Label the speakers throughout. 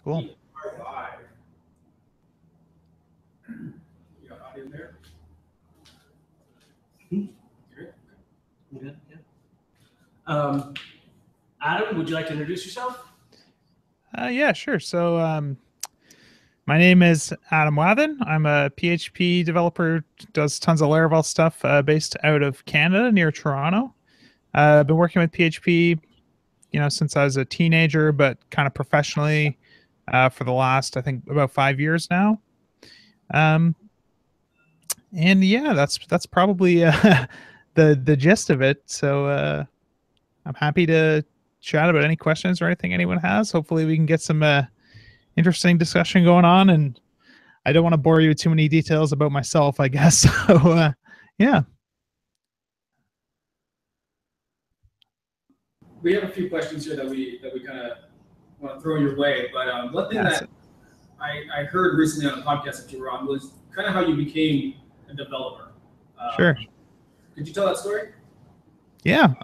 Speaker 1: Cool.
Speaker 2: We are live. You got audio there? You're good? You good? Yeah. Adam, would you like to introduce yourself?
Speaker 1: Yeah, sure. So my name is Adam Wathan. I'm a PHP developer, does tons of Laravel stuff based out of Canada near Toronto. I've been working with PHP, since I was a teenager, but kind of professionally for the last, I think, about 5 years now. And yeah, that's probably the gist of it. So I'm happy to chat about any questions or anything anyone has. Hopefully we can get some interesting discussion going on, and I don't want to bore you with too many details about myself, I guess. So yeah.
Speaker 2: We have a few questions here that we kind of want to throw your way, but one thing that I heard recently on a podcast that you were on was kind of how you became a developer.
Speaker 1: Sure.
Speaker 2: Could you tell that story?
Speaker 1: Yeah.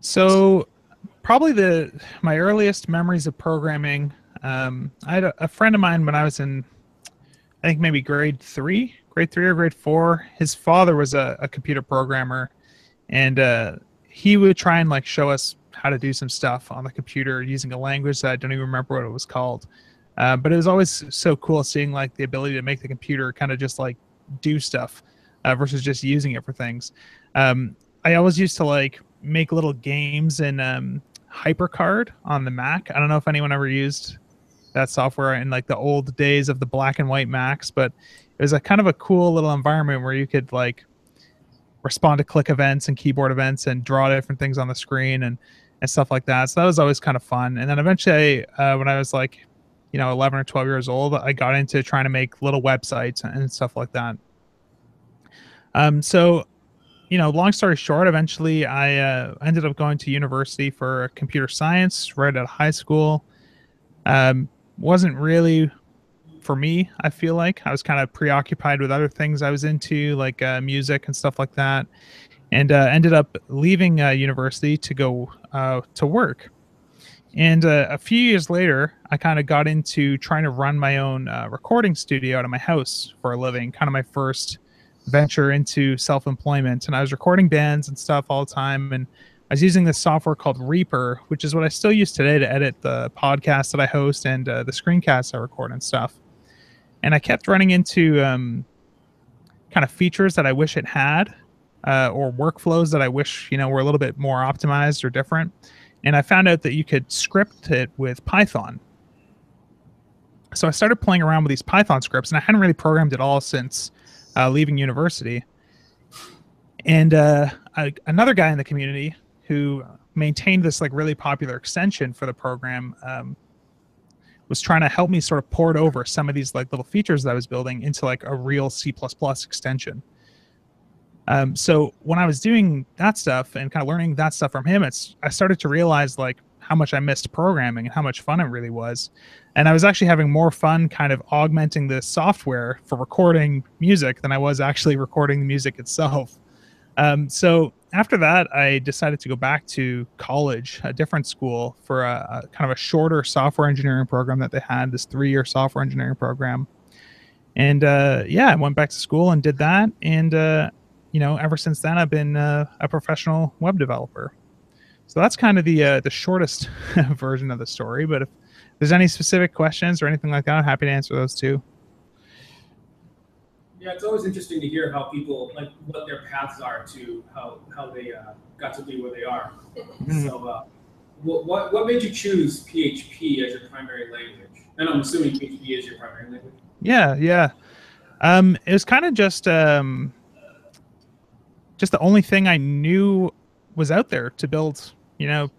Speaker 1: So probably my earliest memories of programming. I had a friend of mine when I was in, I think maybe grade 3 or grade 4. His father was a computer programmer, and he would try and like show us how to do some stuff on the computer using a language that I don't even remember what it was called. But it was always so cool seeing like the ability to make the computer kind of just like do stuff versus just using it for things. I always used to like make little games in HyperCard on the Mac. I don't know if anyone ever used that software in like the old days of the black and white Macs, but it was a kind of a cool little environment where you could like respond to click events and keyboard events and draw different things on the screen and stuff like that. So that was always kind of fun. And then eventually, when I was like, 11 or 12 years old, I got into trying to make little websites and stuff like that. So, long story short, eventually I ended up going to university for computer science right out of high school. Wasn't really for me. I feel like I was kind of preoccupied with other things I was into, like music and stuff like that, and ended up leaving university to go to work. And a few years later, I kind of got into trying to run my own recording studio out of my house for a living, kind of my first venture into self-employment. And I was recording bands and stuff all the time, and I was using this software called Reaper, which is what I still use today to edit the podcast that I host and the screencasts I record and stuff. And I kept running into kind of features that I wish it had, or workflows that I wish, were a little bit more optimized or different. And I found out that you could script it with Python. So I started playing around with these Python scripts, and I hadn't really programmed at all since leaving university. And another guy in the community who maintained this like really popular extension for the program was trying to help me sort of port over some of these like little features that I was building into like a real C++ extension. So when I was doing that stuff and kind of learning that stuff from him, I started to realize like how much I missed programming and how much fun it really was. And I was actually having more fun kind of augmenting this software for recording music than I was actually recording the music itself. So after that, I decided to go back to college, a different school, for a kind of a shorter software engineering program that they had, this 3-year software engineering program. And yeah, I went back to school and did that. And, ever since then, I've been a professional web developer. So that's kind of the shortest version of the story. But if there's any specific questions or anything like that, I'm happy to answer those too.
Speaker 2: Yeah, it's always interesting to hear how people, like, what their paths are to how they got to be where they are. Mm-hmm. So what made you choose PHP as your primary language? And I'm assuming PHP is your primary language.
Speaker 1: Yeah. It was kind of just the only thing I knew was out there to build, to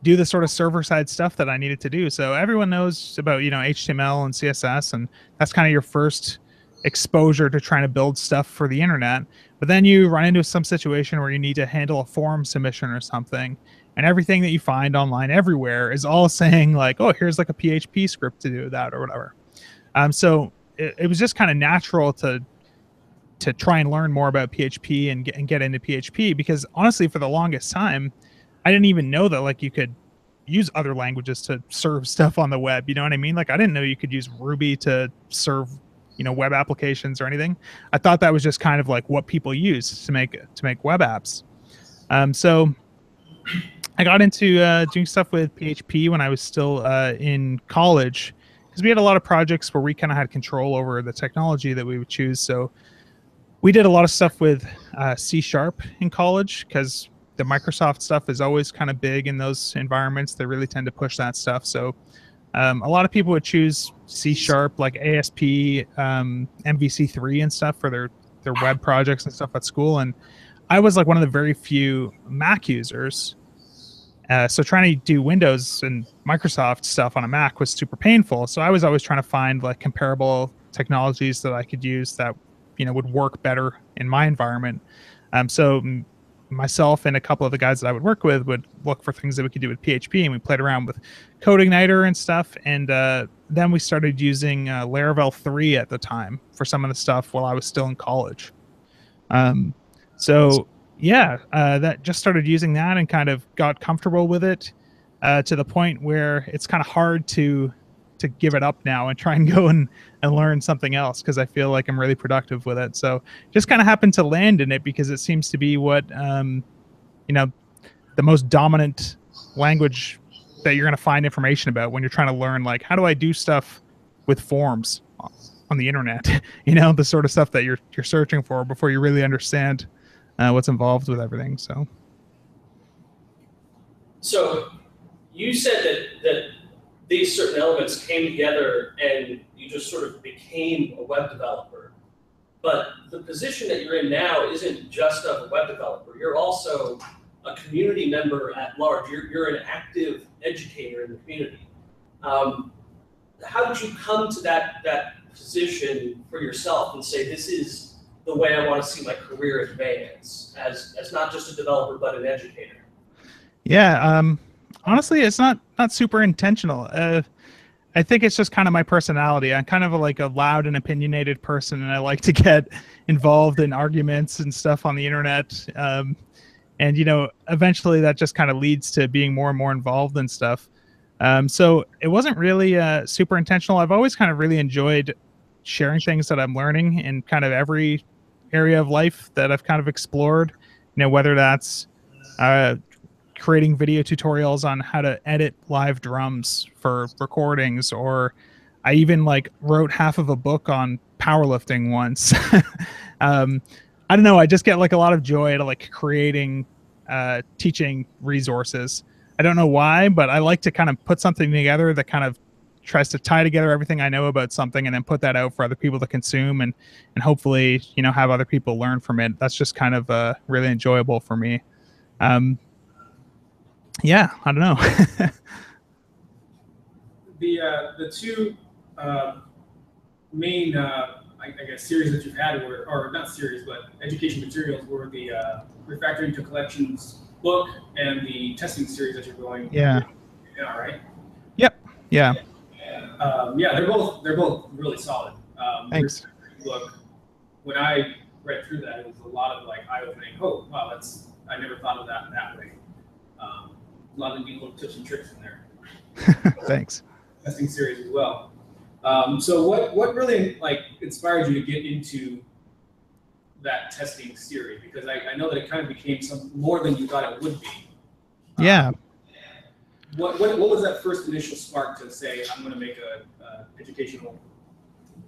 Speaker 1: do the sort of server-side stuff that I needed to do. So everyone knows about, HTML and CSS, and that's kind of your first exposure to trying to build stuff for the internet. But then you run into some situation where you need to handle a form submission or something, and everything that you find online everywhere is all saying like, oh, here's like a PHP script to do that or whatever. So it was just kind of natural to try and learn more about PHP and get into PHP, because honestly, for the longest time, I didn't even know that like you could use other languages to serve stuff on the web. You know what I mean? Like I didn't know you could use Ruby to serve, web applications or anything. I thought that was just kind of like what people use to make web apps. So I got into doing stuff with PHP when I was still in college because we had a lot of projects where we kind of had control over the technology that we would choose. So we did a lot of stuff with C# in college because the Microsoft stuff is always kind of big in those environments. They really tend to push that stuff. So a lot of people would choose C#, like ASP, MVC3 and stuff for their web projects and stuff at school. And I was like one of the very few Mac users. So trying to do Windows and Microsoft stuff on a Mac was super painful. So I was always trying to find like comparable technologies that I could use that would work better in my environment. So myself and a couple of the guys that I would work with would look for things that we could do with PHP, and we played around with CodeIgniter and stuff. And then we started using Laravel 3 at the time for some of the stuff while I was still in college. So yeah, that just started using that and kind of got comfortable with it to the point where it's kind of hard to give it up now and try and go and learn something else because I feel like I'm really productive with it. So just kind of happened to land in it because it seems to be what, the most dominant language that you're going to find information about when you're trying to learn, like, how do I do stuff with forms on the internet? The sort of stuff that you're searching for before you really understand what's involved with everything.
Speaker 3: So you said that these certain elements came together and you just sort of became a web developer. But the position that you're in now isn't just of a web developer. You're also a community member at large. You're an active educator in the community. How did you come to that position for yourself and say, this is the way I want to see my career advance as not just a developer, but an educator?
Speaker 1: Yeah, honestly, it's not super intentional. I think it's just kind of my personality. I'm kind of like a loud and opinionated person, and I like to get involved in arguments and stuff on the internet. And eventually that just kind of leads to being more and more involved in stuff. So it wasn't really super intentional. I've always kind of really enjoyed sharing things that I'm learning in kind of every area of life that I've kind of explored. Whether that's creating video tutorials on how to edit live drums for recordings, or I even like wrote half of a book on powerlifting once. I don't know. I just get like a lot of joy out of like creating, teaching resources. I don't know why, but I like to kind of put something together that kind of tries to tie together everything I know about something and then put that out for other people to consume and hopefully, have other people learn from it. That's just kind of really enjoyable for me. Yeah, I don't know.
Speaker 2: The two main I guess series that you've had were, or not series, but education materials were the Refactoring to Collections book and the testing series that you're going.
Speaker 1: Yeah.
Speaker 2: Yeah. Right.
Speaker 1: Yep. Yeah.
Speaker 2: Yeah, they're both really solid.
Speaker 1: Thanks.
Speaker 2: Look, when I read through that, it was a lot of like eye-opening. Oh, wow, I never thought of that way. A lot of neat little tips and tricks in there.
Speaker 1: Thanks.
Speaker 2: Testing series as well. So what really like inspired you to get into that testing series? Because I know that it kind of became some more than you thought it would be.
Speaker 1: Yeah.
Speaker 2: What was that first initial spark to say I'm going to make a educational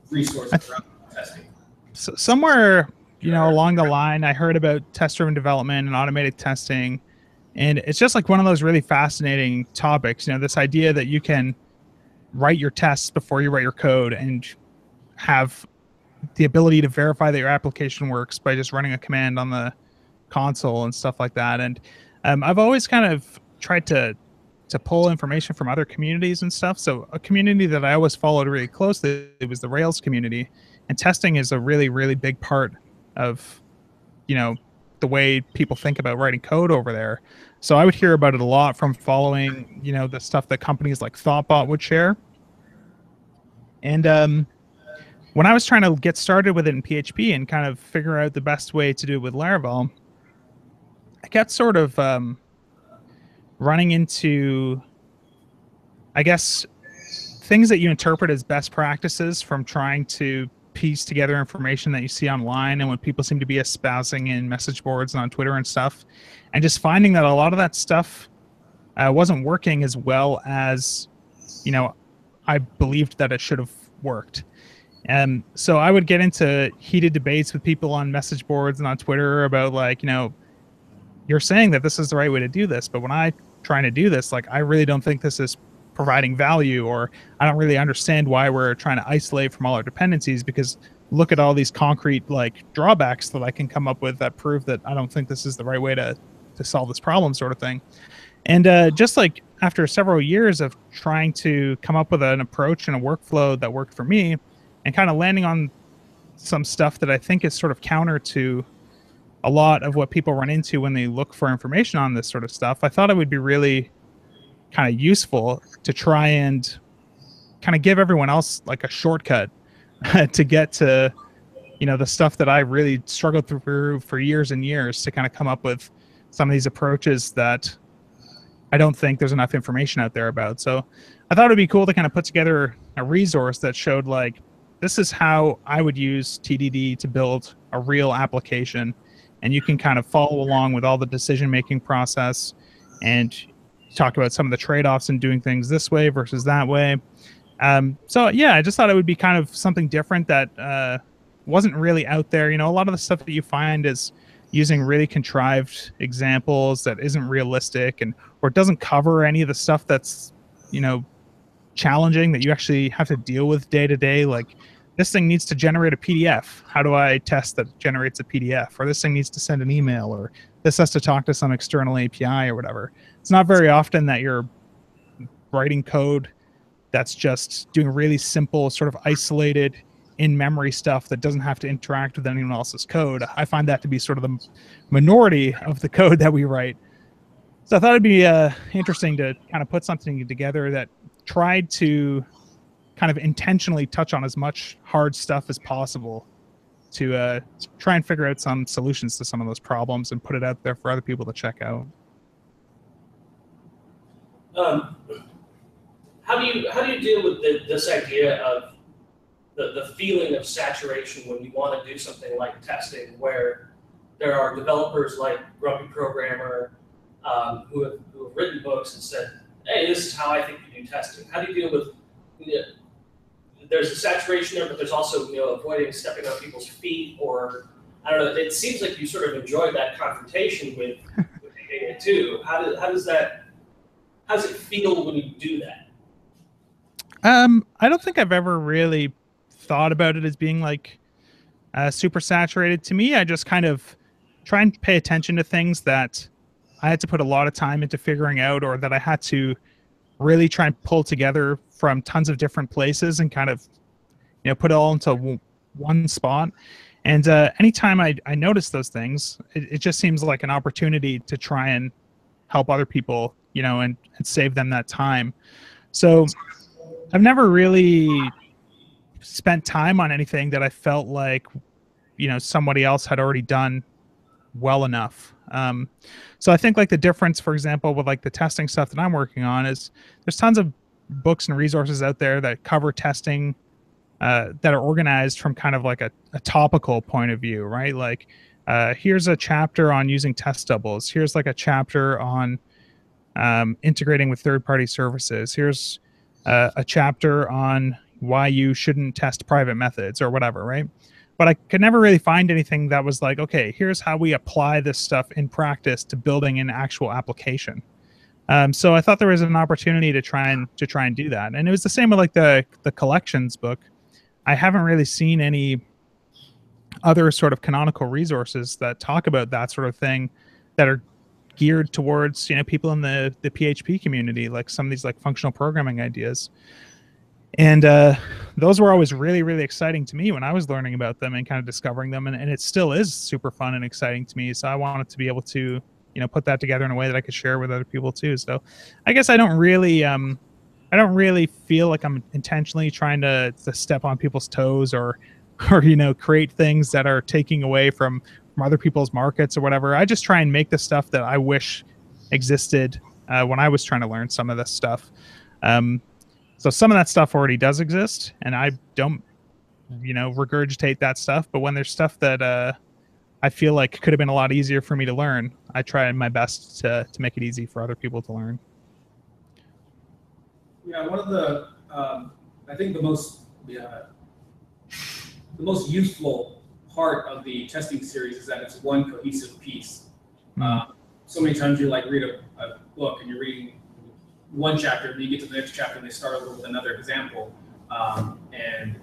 Speaker 2: resource around testing?
Speaker 1: So somewhere along the line, I heard about test-driven development and automated testing, and it's just like one of those really fascinating topics. This idea that you can write your tests before you write your code and have the ability to verify that your application works by just running a command on the console and stuff like that. And I've always kind of tried to pull information from other communities and stuff. So a community that I always followed really closely, it was the Rails community, and testing is a really, really big part of, the way people think about writing code over there. So I would hear about it a lot from following, the stuff that companies like Thoughtbot would share. And when I was trying to get started with it in PHP and kind of figure out the best way to do it with Laravel, I kept sort of running into I guess, things that you interpret as best practices from trying to piece together information that you see online and when people seem to be espousing in message boards and on Twitter and stuff, and just finding that a lot of that stuff wasn't working as well as, I believed that it should have worked. And so I would get into heated debates with people on message boards and on Twitter about, like, you're saying that this is the right way to do this, but when I trying to do this, like, I really don't think this is providing value, or I don't really understand why we're trying to isolate from all our dependencies, because look at all these concrete, like, drawbacks that I can come up with that prove that I don't think this is the right way to solve this problem, sort of thing. And just like after several years of trying to come up with an approach and a workflow that worked for me, and kind of landing on some stuff that I think is sort of counter to a lot of what people run into when they look for information on this sort of stuff, I thought it would be really kind of useful to try and kind of give everyone else like a shortcut to get to, the stuff that I really struggled through for years and years, to kind of come up with some of these approaches that I don't think there's enough information out there about. So I thought it'd be cool to kind of put together a resource that showed, like, this is how I would use TDD to build a real application. And you can kind of follow along with all the decision-making process and talk about some of the trade-offs in doing things this way versus that way. So yeah, I just thought it would be kind of something different that wasn't really out there. A lot of the stuff that you find is using really contrived examples that isn't realistic, or it doesn't cover any of the stuff that's, challenging that you actually have to deal with day to day. Like, this thing needs to generate a PDF. How do I test that it generates a PDF? Or this thing needs to send an email, or this has to talk to some external API or whatever. It's not very often that you're writing code that's just doing really simple, sort of isolated in-memory stuff that doesn't have to interact with anyone else's code. I find that to be sort of the minority of the code that we write. So I thought it'd be interesting to kind of put something together that tried to kind of intentionally touch on as much hard stuff as possible to try and figure out some solutions to some of those problems and put it out there for other people to check out.
Speaker 3: How do you deal with this idea of the feeling of saturation when you want to do something like testing, where there are developers like Grumpy Programmer who have written books and said, hey, this is how I think you do testing. How do you deal with, there's a saturation there, but there's also, avoiding stepping on people's feet, or, I don't know, it seems like you sort of enjoy that confrontation with it too. How does it feel when you do that?
Speaker 1: I don't think I've ever really thought about it as being like super saturated. To me, I just kind of try and pay attention to things that I had to put a lot of time into figuring out, or that I had to really try and pull together from tons of different places and kind of, put it all into one spot. And anytime I notice those things, it just seems like an opportunity to try and help other people, and save them that time. So I've never really spent time on anything that I felt like, somebody else had already done well enough. So I think, like, the difference, for example, with like the testing stuff that I'm working on is there's tons of books and resources out there that cover testing that are organized from kind of like a topical point of view, right? Like, here's a chapter on using test doubles. Here's like a chapter on integrating with third-party services. Here's a chapter on why you shouldn't test private methods or whatever, right? But I could never really find anything that was like, okay, here's how we apply this stuff in practice to building an actual application. So I thought there was an opportunity to try and do that. And it was the same with like the collections book. I haven't really seen any other sort of canonical resources that talk about that sort of thing that are geared towards, people in the PHP community, like some of these like functional programming ideas. And those were always really, really exciting to me when I was learning about them and kind of discovering them. And it still is super fun and exciting to me. So I wanted to be able to, put that together in a way that I could share with other people too. So I guess I don't really feel like I'm intentionally trying to step on people's toes or create things that are taking away from other people's markets or whatever. I just try and make the stuff that I wish existed when I was trying to learn some of this stuff. So some of that stuff already does exist, and I don't, regurgitate that stuff. But when there's stuff that I feel like could have been a lot easier for me to learn, I try my best to make it easy for other people to learn.
Speaker 2: Yeah, one of the I think the most useful part of the testing series is that it's one cohesive piece. So many times you like read a book and you're reading one chapter, and you get to the next chapter and they start over with another example, and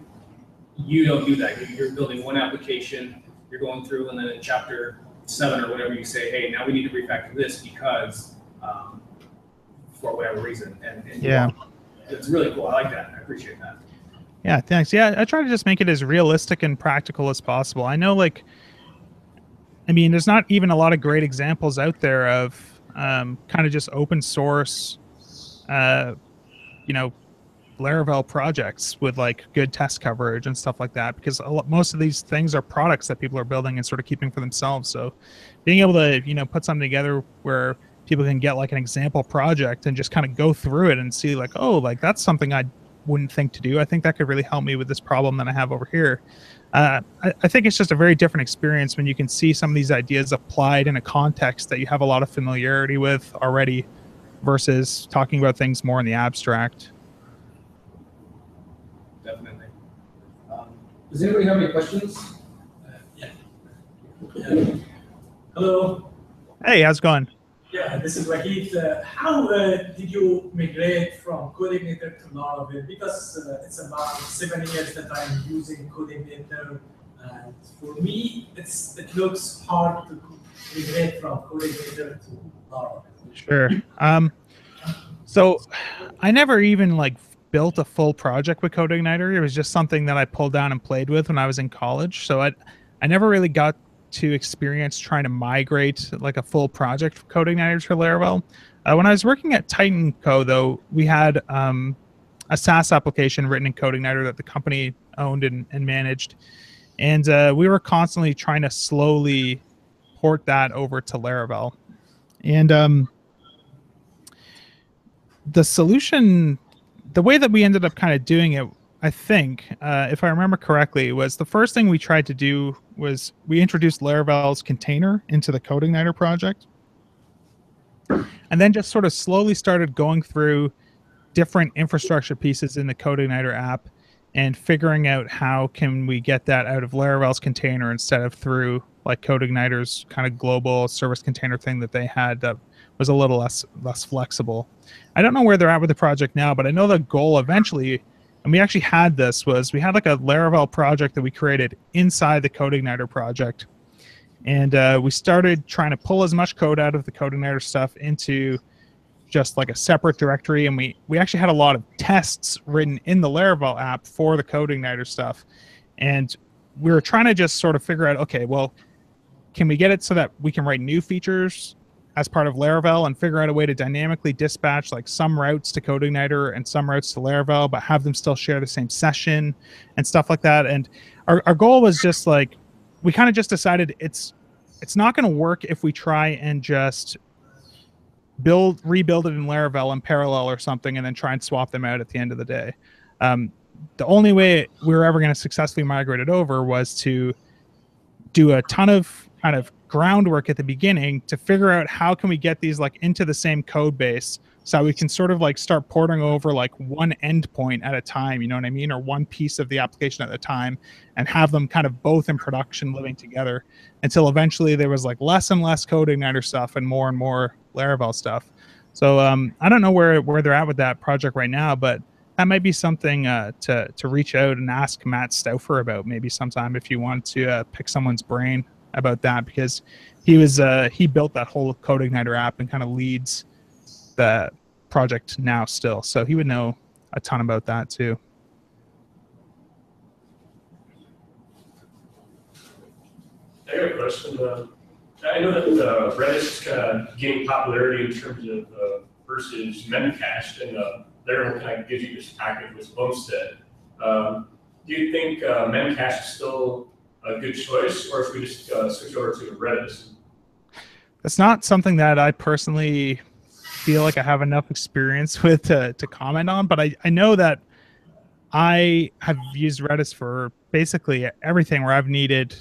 Speaker 2: you don't do that. You're building one application, you're going through, and then in chapter 7 or whatever you say, hey, now we need to refactor this because for whatever reason. And
Speaker 1: yeah,
Speaker 2: it's really cool. I like that. I appreciate that.
Speaker 1: Yeah, thanks. Yeah, I try to just make it as realistic and practical as possible. I know, there's not even a lot of great examples out there of kind of just open source, Laravel projects with like good test coverage and stuff like that, because most of these things are products that people are building and sort of keeping for themselves. So being able to, put something together where people can get like an example project and just kind of go through it and see like, oh, like that's something I wouldn't think to do. I think that could really help me with this problem that I have over here. I think it's just a very different experience when you can see some of these ideas applied in a context that you have a lot of familiarity with already versus talking about things more in the abstract.
Speaker 2: Definitely. Does anybody have any questions?
Speaker 4: Yeah. Hello.
Speaker 1: Hey, how's it going?
Speaker 4: Yeah, this is Wahid. How did you migrate from CodeIgniter to Laravel? Because it's about 7 years that I'm using CodeIgniter, and for me, it looks hard to migrate from CodeIgniter to Laravel.
Speaker 1: Sure. So I never even built a full project with CodeIgniter. It was just something that I pulled down and played with when I was in college. So I never really got to experience trying to migrate like a full project from CodeIgniter to Laravel. When I was working at Titan Co, though, we had a SaaS application written in CodeIgniter that the company owned and managed. And we were constantly trying to slowly port that over to Laravel. And the solution, the way that we ended up kind of doing it, I think, if I remember correctly, was the first thing we tried to do was we introduced Laravel's container into the CodeIgniter project, and then just sort of slowly started going through different infrastructure pieces in the CodeIgniter app and figuring out how can we get that out of Laravel's container instead of through like CodeIgniter's kind of global service container thing that they had that was a little less flexible. I don't know where they're at with the project now, but I know the goal eventually, and we actually had this, was we had like a Laravel project that we created inside the CodeIgniter project. And we started trying to pull as much code out of the CodeIgniter stuff into just like a separate directory. And we actually had a lot of tests written in the Laravel app for the CodeIgniter stuff. And we were trying to just sort of figure out, okay, well, can we get it so that we can write new features as part of Laravel and figure out a way to dynamically dispatch like some routes to CodeIgniter and some routes to Laravel, but have them still share the same session and stuff like that. And our goal was just like, we kind of just decided it's not going to work if we try and just rebuild it in Laravel in parallel or something and then try and swap them out at the end of the day. The only way we were ever going to successfully migrate it over was to do a ton of kind of groundwork at the beginning to figure out how can we get these like into the same code base so we can sort of like start porting over like one endpoint at a time, you know what I mean? Or one piece of the application at a time, and have them kind of both in production living together until eventually there was like less and less CodeIgniter stuff and more Laravel stuff. So I don't know where they're at with that project right now, but that might be something to reach out and ask Matt Stauffer about maybe sometime if you want to pick someone's brain about that, because he built that whole CodeIgniter app and kind of leads the project now still, so he would know a ton about that too.
Speaker 5: I got a question. I know that Redis kind of gained popularity in terms of versus Memcached, and Laravel kind of gives you this package with Homestead. Do you think Memcached is still a good choice, or if we just switch over to Redis?
Speaker 1: That's not something that I personally feel like I have enough experience with to comment on, but I know that I have used Redis for basically everything where I've needed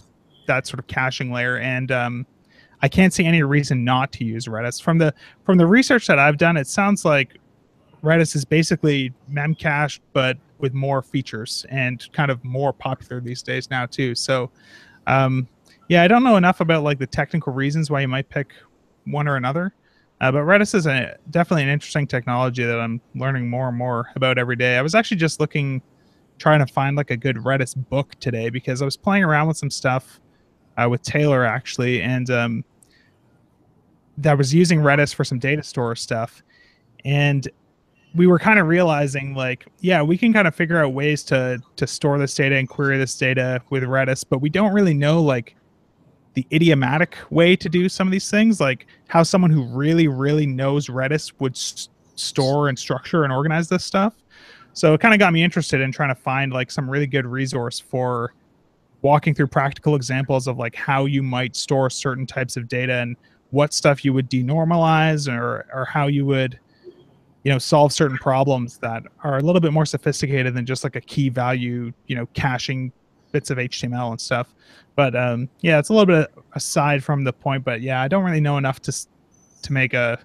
Speaker 1: that sort of caching layer, and I can't see any reason not to use Redis. From the research that I've done, it sounds like Redis is basically memcached, but with more features and kind of more popular these days now too. So, yeah, I don't know enough about like the technical reasons why you might pick one or another. But Redis is definitely an interesting technology that I'm learning more and more about every day. I was actually just trying to find like a good Redis book today because I was playing around with some stuff with Taylor actually, and that was using Redis for some data store stuff. And we were kind of realizing like, yeah, we can kind of figure out ways to store this data and query this data with Redis, but we don't really know like the idiomatic way to do some of these things, like how someone who really, really knows Redis would store and structure and organize this stuff. So it kind of got me interested in trying to find like some really good resource for walking through practical examples of like how you might store certain types of data and what stuff you would denormalize or how you would, you know, solve certain problems that are a little bit more sophisticated than just like a key value, you know, caching bits of HTML and stuff. But yeah, it's a little bit aside from the point, but yeah, I don't really know enough to make a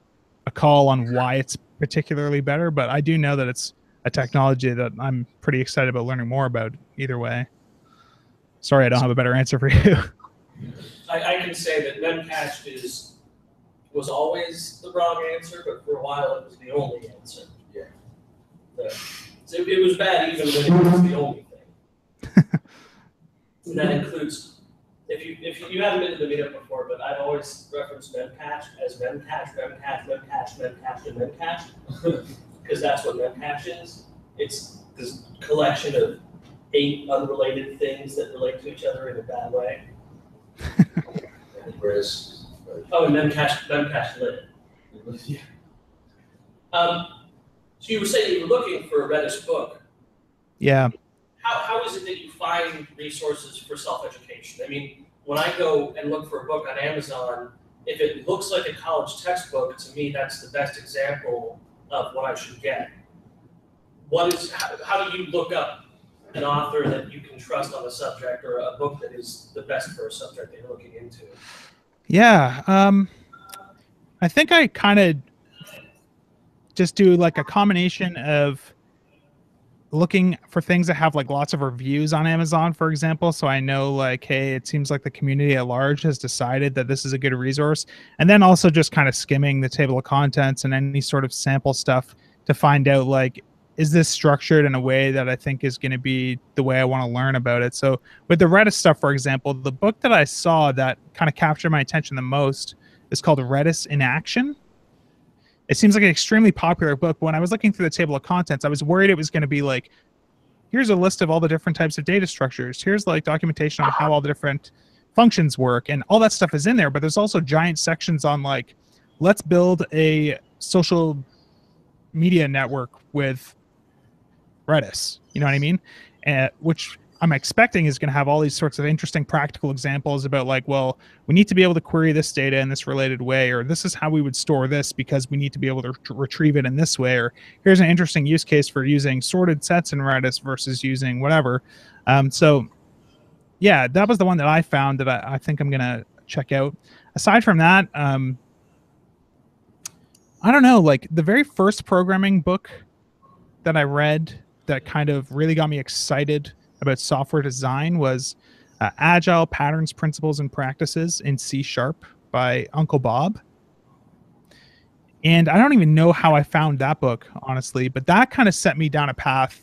Speaker 1: call on why it's particularly better, but I do know that it's a technology that I'm pretty excited about learning more about either way. Sorry, I don't have a better answer for you.
Speaker 3: I can say that memcached was always the wrong answer, but for a while it was the only answer.
Speaker 6: Yeah.
Speaker 3: So it was bad even when it was the only thing. And that includes, if you haven't been to the meetup before, but I've always referenced memcache as memcache, memcache, memcache, memcache, and memcache, because that's what memcache is. It's this collection of 8 unrelated things that relate to each other in a bad way.
Speaker 6: Whereas,
Speaker 3: Oh, and memcache lit.
Speaker 6: yeah.
Speaker 3: So you were saying you were looking for a Redis book.
Speaker 1: Yeah.
Speaker 3: How is it that you find resources for self-education? I mean, when I go and look for a book on Amazon, if it looks like a college textbook, to me, that's the best example of what I should get. How do you look up an author that you can trust on a subject or a book that is the best for a subject that you're looking into?
Speaker 1: Yeah. I think I kind of just do like a combination of looking for things that have like lots of reviews on Amazon, for example. So I know like, hey, it seems like the community at large has decided that this is a good resource. And then also just kind of skimming the table of contents and any sort of sample stuff to find out like, is this structured in a way that I think is going to be the way I want to learn about it? So with the Redis stuff, for example, the book that I saw that kind of captured my attention the most is called Redis in Action. It seems like an extremely popular book. When I was looking through the table of contents, I was worried it was going to be like, here's a list of all the different types of data structures. Here's like documentation on how all the different functions work. And all that stuff is in there. But there's also giant sections on like, let's build a social media network with Redis. You know what I mean? Which I'm expecting is going to have all these sorts of interesting practical examples about like, well, we need to be able to query this data in this related way, or this is how we would store this because we need to be able to retrieve it in this way, or here's an interesting use case for using sorted sets in Redis versus using whatever. So yeah, that was the one that I found that I think I'm going to check out. Aside from that, I don't know, like the very first programming book that I read that kind of really got me excited about software design was Agile Patterns, Principles, and Practices in C# by Uncle Bob. And I don't even know how I found that book, honestly, but that kind of set me down a path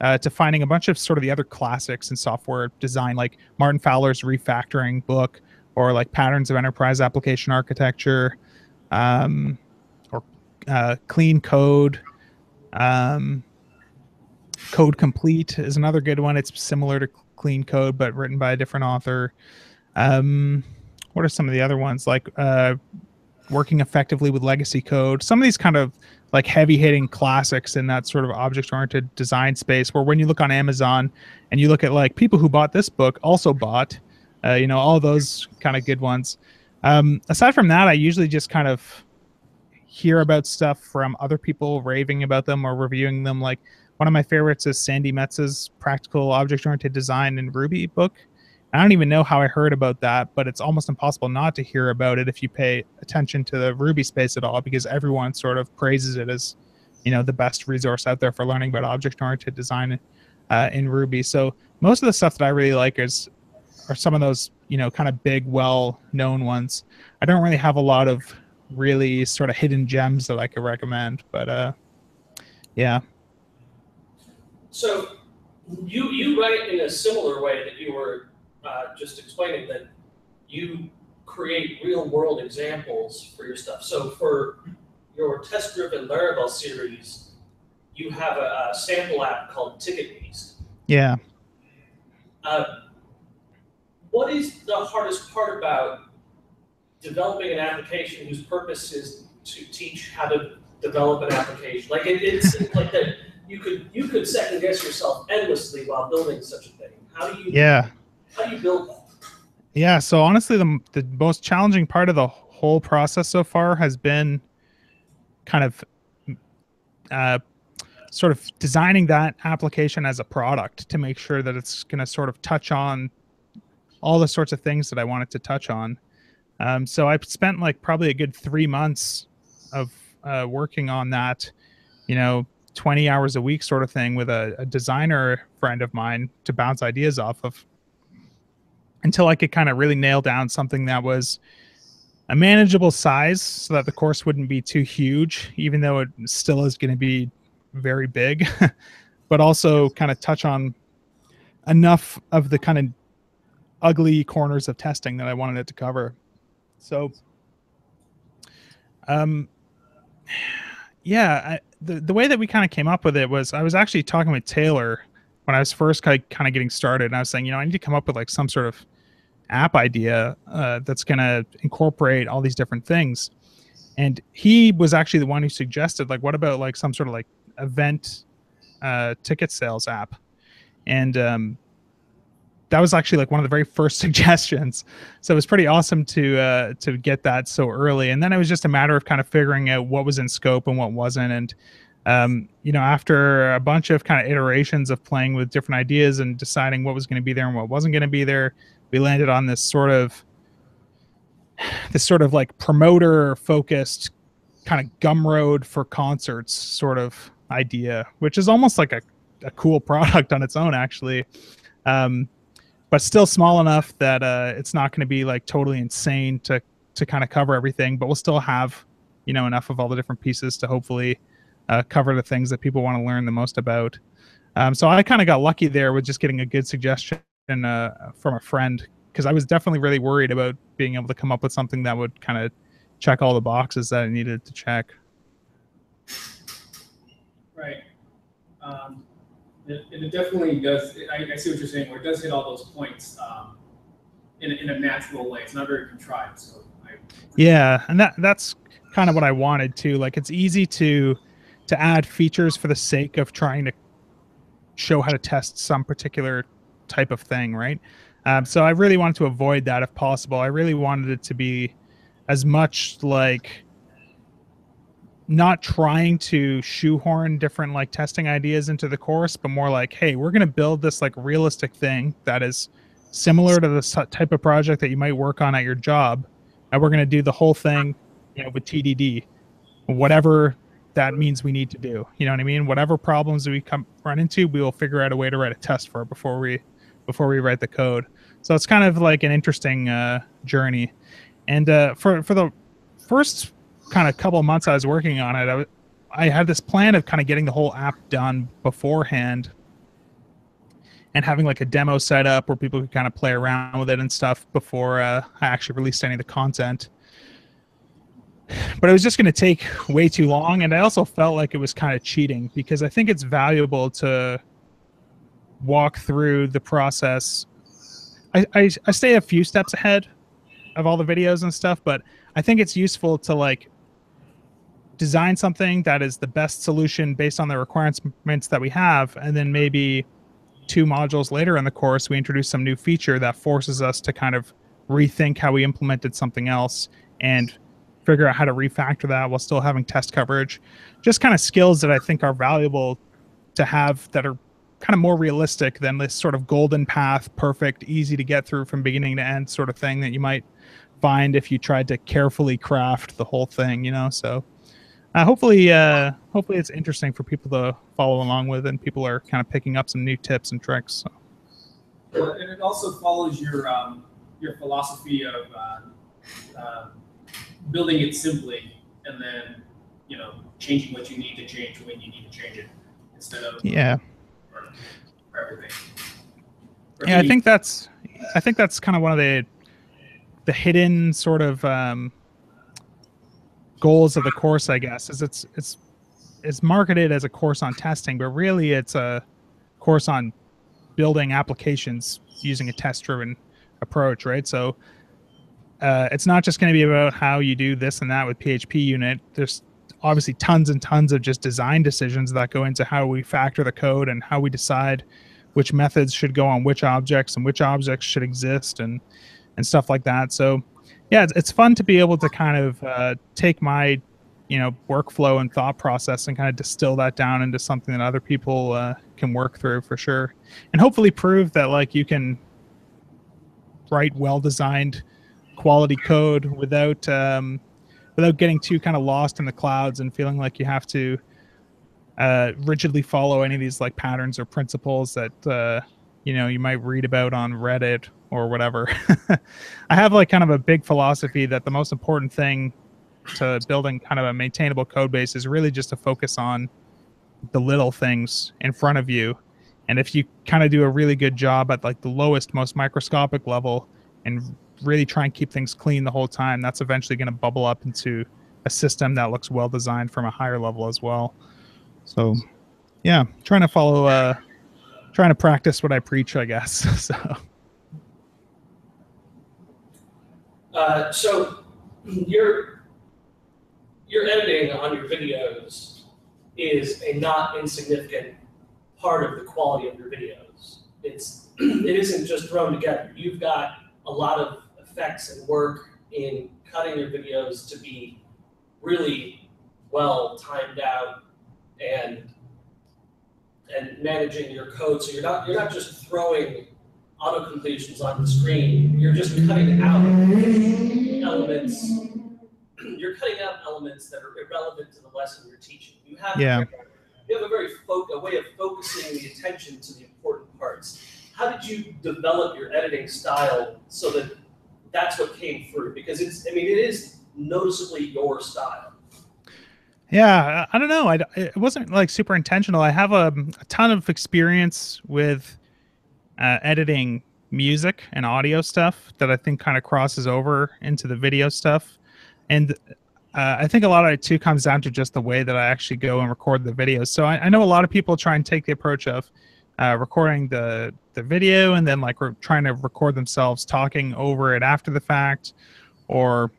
Speaker 1: to finding a bunch of sort of the other classics in software design, like Martin Fowler's Refactoring book, or like Patterns of Enterprise Application Architecture, or Clean Code. Code Complete is another good one. It's similar to Clean Code, but written by a different author. What are some of the other ones? Like Working Effectively with Legacy Code. Some of these kind of like heavy-hitting classics in that sort of object-oriented design space, where when you look on Amazon and you look at like people who bought this book also bought, you know, all those kind of good ones. Aside from that, I usually just kind of hear about stuff from other people raving about them or reviewing them. Like one of my favorites is Sandy Metz's Practical Object-Oriented Design in Ruby book. I don't even know how I heard about that, but it's almost impossible not to hear about it if you pay attention to the Ruby space at all, because everyone sort of praises it as, you know, the best resource out there for learning about object-oriented design in Ruby. So most of the stuff that I really like are some of those, you know, kind of big, well-known ones. I don't really have a lot of really sort of hidden gems that I could recommend, but yeah.
Speaker 3: So you write in a similar way that you were just explaining, that you create real-world examples for your stuff. So for your test-driven Laravel series, you have a sample app called Ticket Beast.
Speaker 1: Yeah.
Speaker 3: What is the hardest part about developing an application whose purpose is to teach how to develop an application? Like it seems like that you could second guess yourself endlessly while building such a thing. How do you build that?
Speaker 1: Yeah, so honestly, the most challenging part of the whole process so far has been kind of sort of designing that application as a product to make sure that it's going to sort of touch on all the sorts of things that I wanted to touch on. So I spent like probably a good 3 months of working on that, you know, 20 hours a week sort of thing with a designer friend of mine to bounce ideas off of, until I could kind of really nail down something that was a manageable size so that the course wouldn't be too huge, even though it still is going to be very big, but also kind of touch on enough of the kind of ugly corners of testing that I wanted it to cover. So, yeah, the way that we kind of came up with it was I was actually talking with Taylor when I was first kind of getting started, and I was saying, you know, I need to come up with like some sort of app idea that's going to incorporate all these different things. And he was actually the one who suggested, like, what about like some sort of like event ticket sales app? And that was actually like one of the very first suggestions. So it was pretty awesome to get that so early. And then it was just a matter of kind of figuring out what was in scope and what wasn't. And you know, after a bunch of kind of iterations of playing with different ideas and deciding what was going to be there and what wasn't going to be there, we landed on this sort of like promoter focused kind of Gumroad for concerts sort of idea, which is almost like a cool product on its own, actually. But still small enough that it's not going to be like totally insane to kind of cover everything, but we'll still have, you know, enough of all the different pieces to hopefully cover the things that people want to learn the most about. So I kind of got lucky there with just getting a good suggestion from a friend, because I was definitely really worried about being able to come up with something that would kind of check all the boxes that I needed to check.
Speaker 2: Right. It definitely does. I see what you're saying, where it does hit all those points in a natural way. It's not very contrived. So
Speaker 1: yeah, and that's kind of what I wanted too. Like, it's easy to add features for the sake of trying to show how to test some particular type of thing, right? So I really wanted to avoid that if possible. I really wanted it to be as much like not trying to shoehorn different like testing ideas into the course, but more like, hey, we're going to build this like realistic thing that is similar to the type of project that you might work on at your job, and we're going to do the whole thing, you know, with TDD, whatever that means we need to do. You know what I mean? Whatever problems we run into, we will figure out a way to write a test for before we write the code. So it's kind of like an interesting journey. And for the first kind of couple of months I was working on it, I had this plan of kind of getting the whole app done beforehand and having like a demo set up where people could kind of play around with it and stuff before I actually released any of the content. But it was just going to take way too long, and I also felt like it was kind of cheating, because I think it's valuable to walk through the process. I stay a few steps ahead of all the videos and stuff, but I think it's useful to like design something that is the best solution based on the requirements that we have, and then maybe 2 modules later in the course we introduce some new feature that forces us to kind of rethink how we implemented something else, and figure out how to refactor that while still having test coverage. Just kind of skills that I think are valuable to have that are kind of more realistic than this sort of golden path, perfect, easy to get through from beginning to end sort of thing that you might find if you tried to carefully craft the whole thing, you know. So hopefully it's interesting for people to follow along with, and people are kind of picking up some new tips and tricks. So.
Speaker 2: Well, and it also follows your philosophy of building it simply, and then changing what you need to change when you need to change it, instead of for everything.
Speaker 1: Yeah, I think that's kind of one of the hidden sort of goals of the course, I guess, is it's marketed as a course on testing, but really it's a course on building applications using a test-driven approach, right? So it's not just going to be about how you do this and that with PHP unit. There's obviously tons and tons of just design decisions that go into how we factor the code and how we decide which methods should go on which objects and which objects should exist and stuff like that. So yeah, it's fun to be able to kind of take my workflow and thought process and kind of distill that down into something that other people can work through, for sure, and hopefully prove that like you can write well-designed quality code without getting too kind of lost in the clouds and feeling like you have to rigidly follow any of these like patterns or principles that you might read about on Reddit or whatever. I have like kind of a big philosophy that the most important thing to building kind of a maintainable code base is really just to focus on the little things in front of you. And if you kind of do a really good job at like the lowest, most microscopic level and really try and keep things clean the whole time, that's eventually going to bubble up into a system that looks well designed from a higher level as well. So yeah, trying to practice what I preach, I guess.
Speaker 3: So your editing on your videos is a not insignificant part of the quality of your videos. It isn't just thrown together. You've got a lot of effects and work in cutting your videos to be really well timed out and managing your code. So you're not just throwing auto completions on the screen. You're just cutting out elements. You're cutting out elements that are irrelevant to the lesson you're teaching. You have a way of focusing the attention to the important parts. How did you develop your editing style so that that's what came through? Because it is noticeably your style.
Speaker 1: Yeah, I don't know. It wasn't like super intentional. I have a ton of experience with editing music and audio stuff that I think kind of crosses over into the video stuff. And I think a lot of it too comes down to just the way that I actually go and record the videos. So I know a lot of people try and take the approach of recording the video and then like trying to record themselves talking over it after the fact, or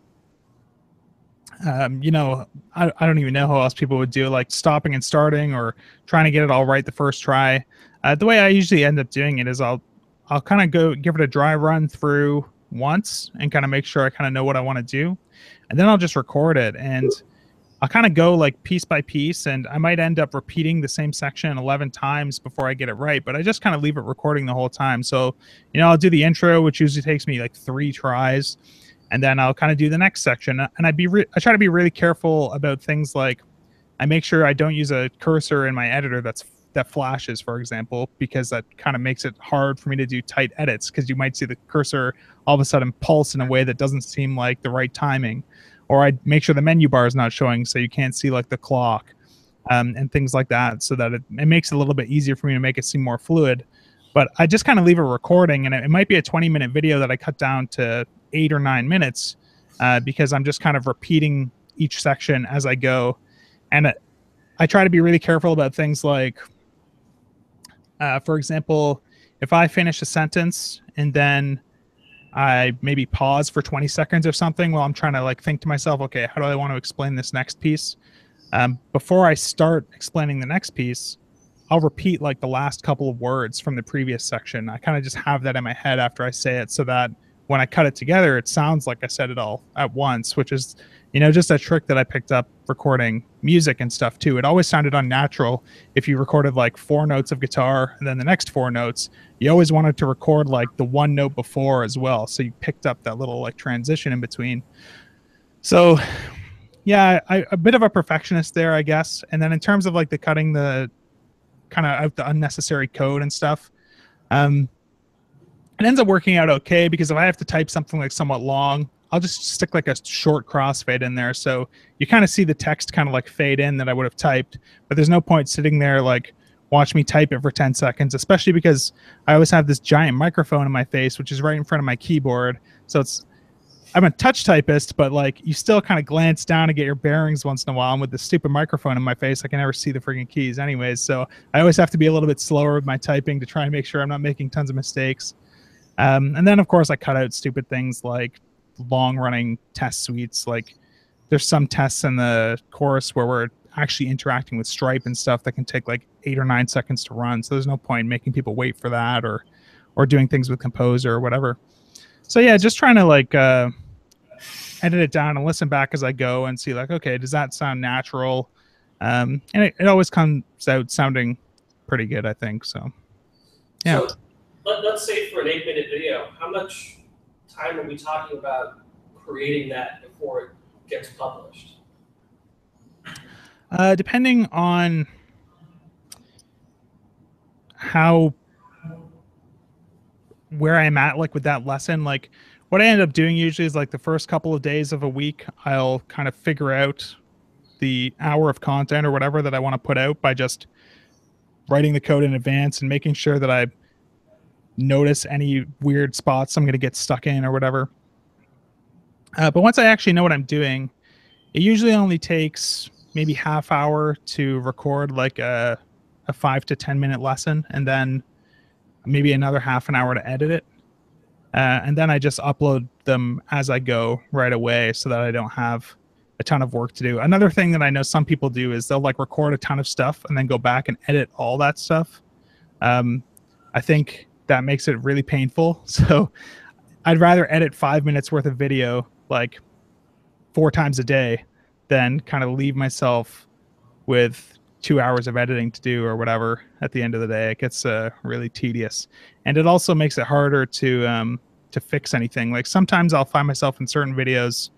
Speaker 1: I don't even know how else people would do, like stopping and starting or trying to get it all right the first try. The way I usually end up doing it is I'll kind of give it a dry run through once and kind of make sure I kind of know what I want to do, and then I'll just record it, and I'll kind of go like piece by piece, and I might end up repeating the same section 11 times before I get it right, but I just kind of leave it recording the whole time. So I'll do the intro, which usually takes me like 3 tries, and then I'll kind of do the next section, and I try to be really careful about things like I make sure I don't use a cursor in my editor that flashes, for example, because that kind of makes it hard for me to do tight edits, because you might see the cursor all of a sudden pulse in a way that doesn't seem like the right timing. Or I make sure the menu bar is not showing so you can't see like the clock and things like that, so that it makes it a little bit easier for me to make it seem more fluid. But I just kind of leave it recording, and it might be a 20-minute video that I cut down to 8 or 9 minutes because I'm just kind of repeating each section as I go. And I try to be really careful about things like, for example, if I finish a sentence and then I maybe pause for 20 seconds or something while I'm trying to like think to myself, okay, how do I want to explain this next piece? Before I start explaining the next piece, I'll repeat like the last couple of words from the previous section. I kind of just have that in my head after I say it, so that when I cut it together, it sounds like I said it all at once, which is just a trick that I picked up recording music and stuff too. It always sounded unnatural if you recorded like 4 notes of guitar and then the next 4 notes. You always wanted to record like the 1 note before as well, so you picked up that little like transition in between. So yeah, a bit of a perfectionist there, I guess. And then in terms of like the cutting the kind of out the unnecessary code and stuff, it ends up working out okay, because if I have to type something like somewhat long, I'll just stick like a short crossfade in there. So you kind of see the text kind of like fade in that I would have typed, but there's no point sitting there like watch me type it for 10 seconds, especially because I always have this giant microphone in my face, which is right in front of my keyboard. So I'm a touch typist, but like you still kind of glance down to get your bearings once in a while. And with the stupid microphone in my face, I can never see the freaking keys anyways. So I always have to be a little bit slower with my typing to try and make sure I'm not making tons of mistakes. And then of course I cut out stupid things like long running test suites. Like there's some tests in the course where we're actually interacting with Stripe and stuff that can take like 8 or 9 seconds to run. So there's no point in making people wait for that, or doing things with Composer or whatever. So yeah, just trying to like edit it down and listen back as I go and see like, okay, does that sound natural? And it always comes out sounding pretty good, I think. So yeah.
Speaker 3: So let's say for an 8-minute video, how much time are we talking about creating that before it gets published?
Speaker 1: Depending on where I'm at, like with that lesson, like what I end up doing usually is like the first couple of days of a week, I'll kind of figure out the hour of content or whatever that I want to put out by just writing the code in advance and making sure that I notice any weird spots I'm going to get stuck in or whatever. But once I actually know what I'm doing, it usually only takes maybe half hour to record like a 5 to 10 minute lesson, and then maybe another half an hour to edit it. And then I just upload them as I go right away so that I don't have a ton of work to do. Another thing that I know some people do is they'll like record a ton of stuff and then go back and edit all that stuff. I think that makes it really painful. So I'd rather edit 5 minutes worth of video like 4 times a day than kind of leave myself with 2 hours of editing to do or whatever at the end of the day. It gets really tedious, and it also makes it harder to fix anything. Like sometimes I'll find myself in certain videos,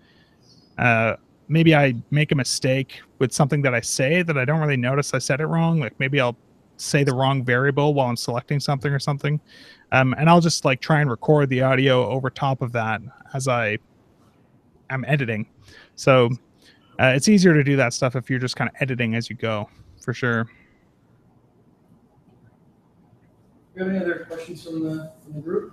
Speaker 1: maybe I make a mistake with something that I say that I don't really notice I said it wrong. Like maybe I'll say the wrong variable while I'm selecting something or something, and I'll just like try and record the audio over top of that as I'm editing. So it's easier to do that stuff if you're just kind of editing as you go, for sure.
Speaker 2: Do you have any other questions from the group?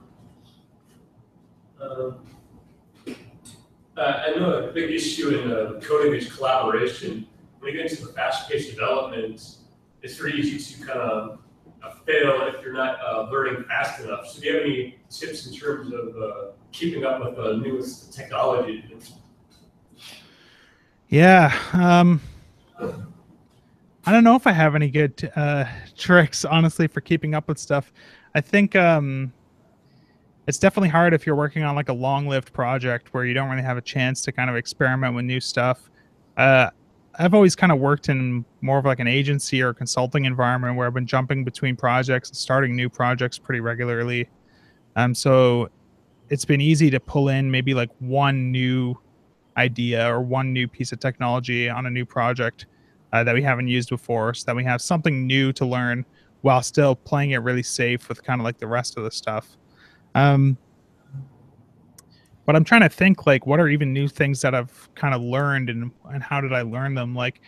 Speaker 5: I know a big issue in coding is collaboration. When you get into the fast-paced development, it's very easy to kind of fail if you're not learning fast enough. So do you have any tips in terms of keeping up with the newest technology?
Speaker 1: Yeah. I don't know if I have any good tricks, honestly, for keeping up with stuff. I think it's definitely hard if you're working on like a long-lived project where you don't really have a chance to kind of experiment with new stuff. I've always kind of worked in more of like an agency or consulting environment where I've been jumping between projects and starting new projects pretty regularly. So it's been easy to pull in maybe like one new idea or one new piece of technology on a new project that we haven't used before, so that we have something new to learn while still playing it really safe with kind of like the rest of the stuff. But I'm trying to think like what are even new things that I've kind of learned, and how did I learn them? Like,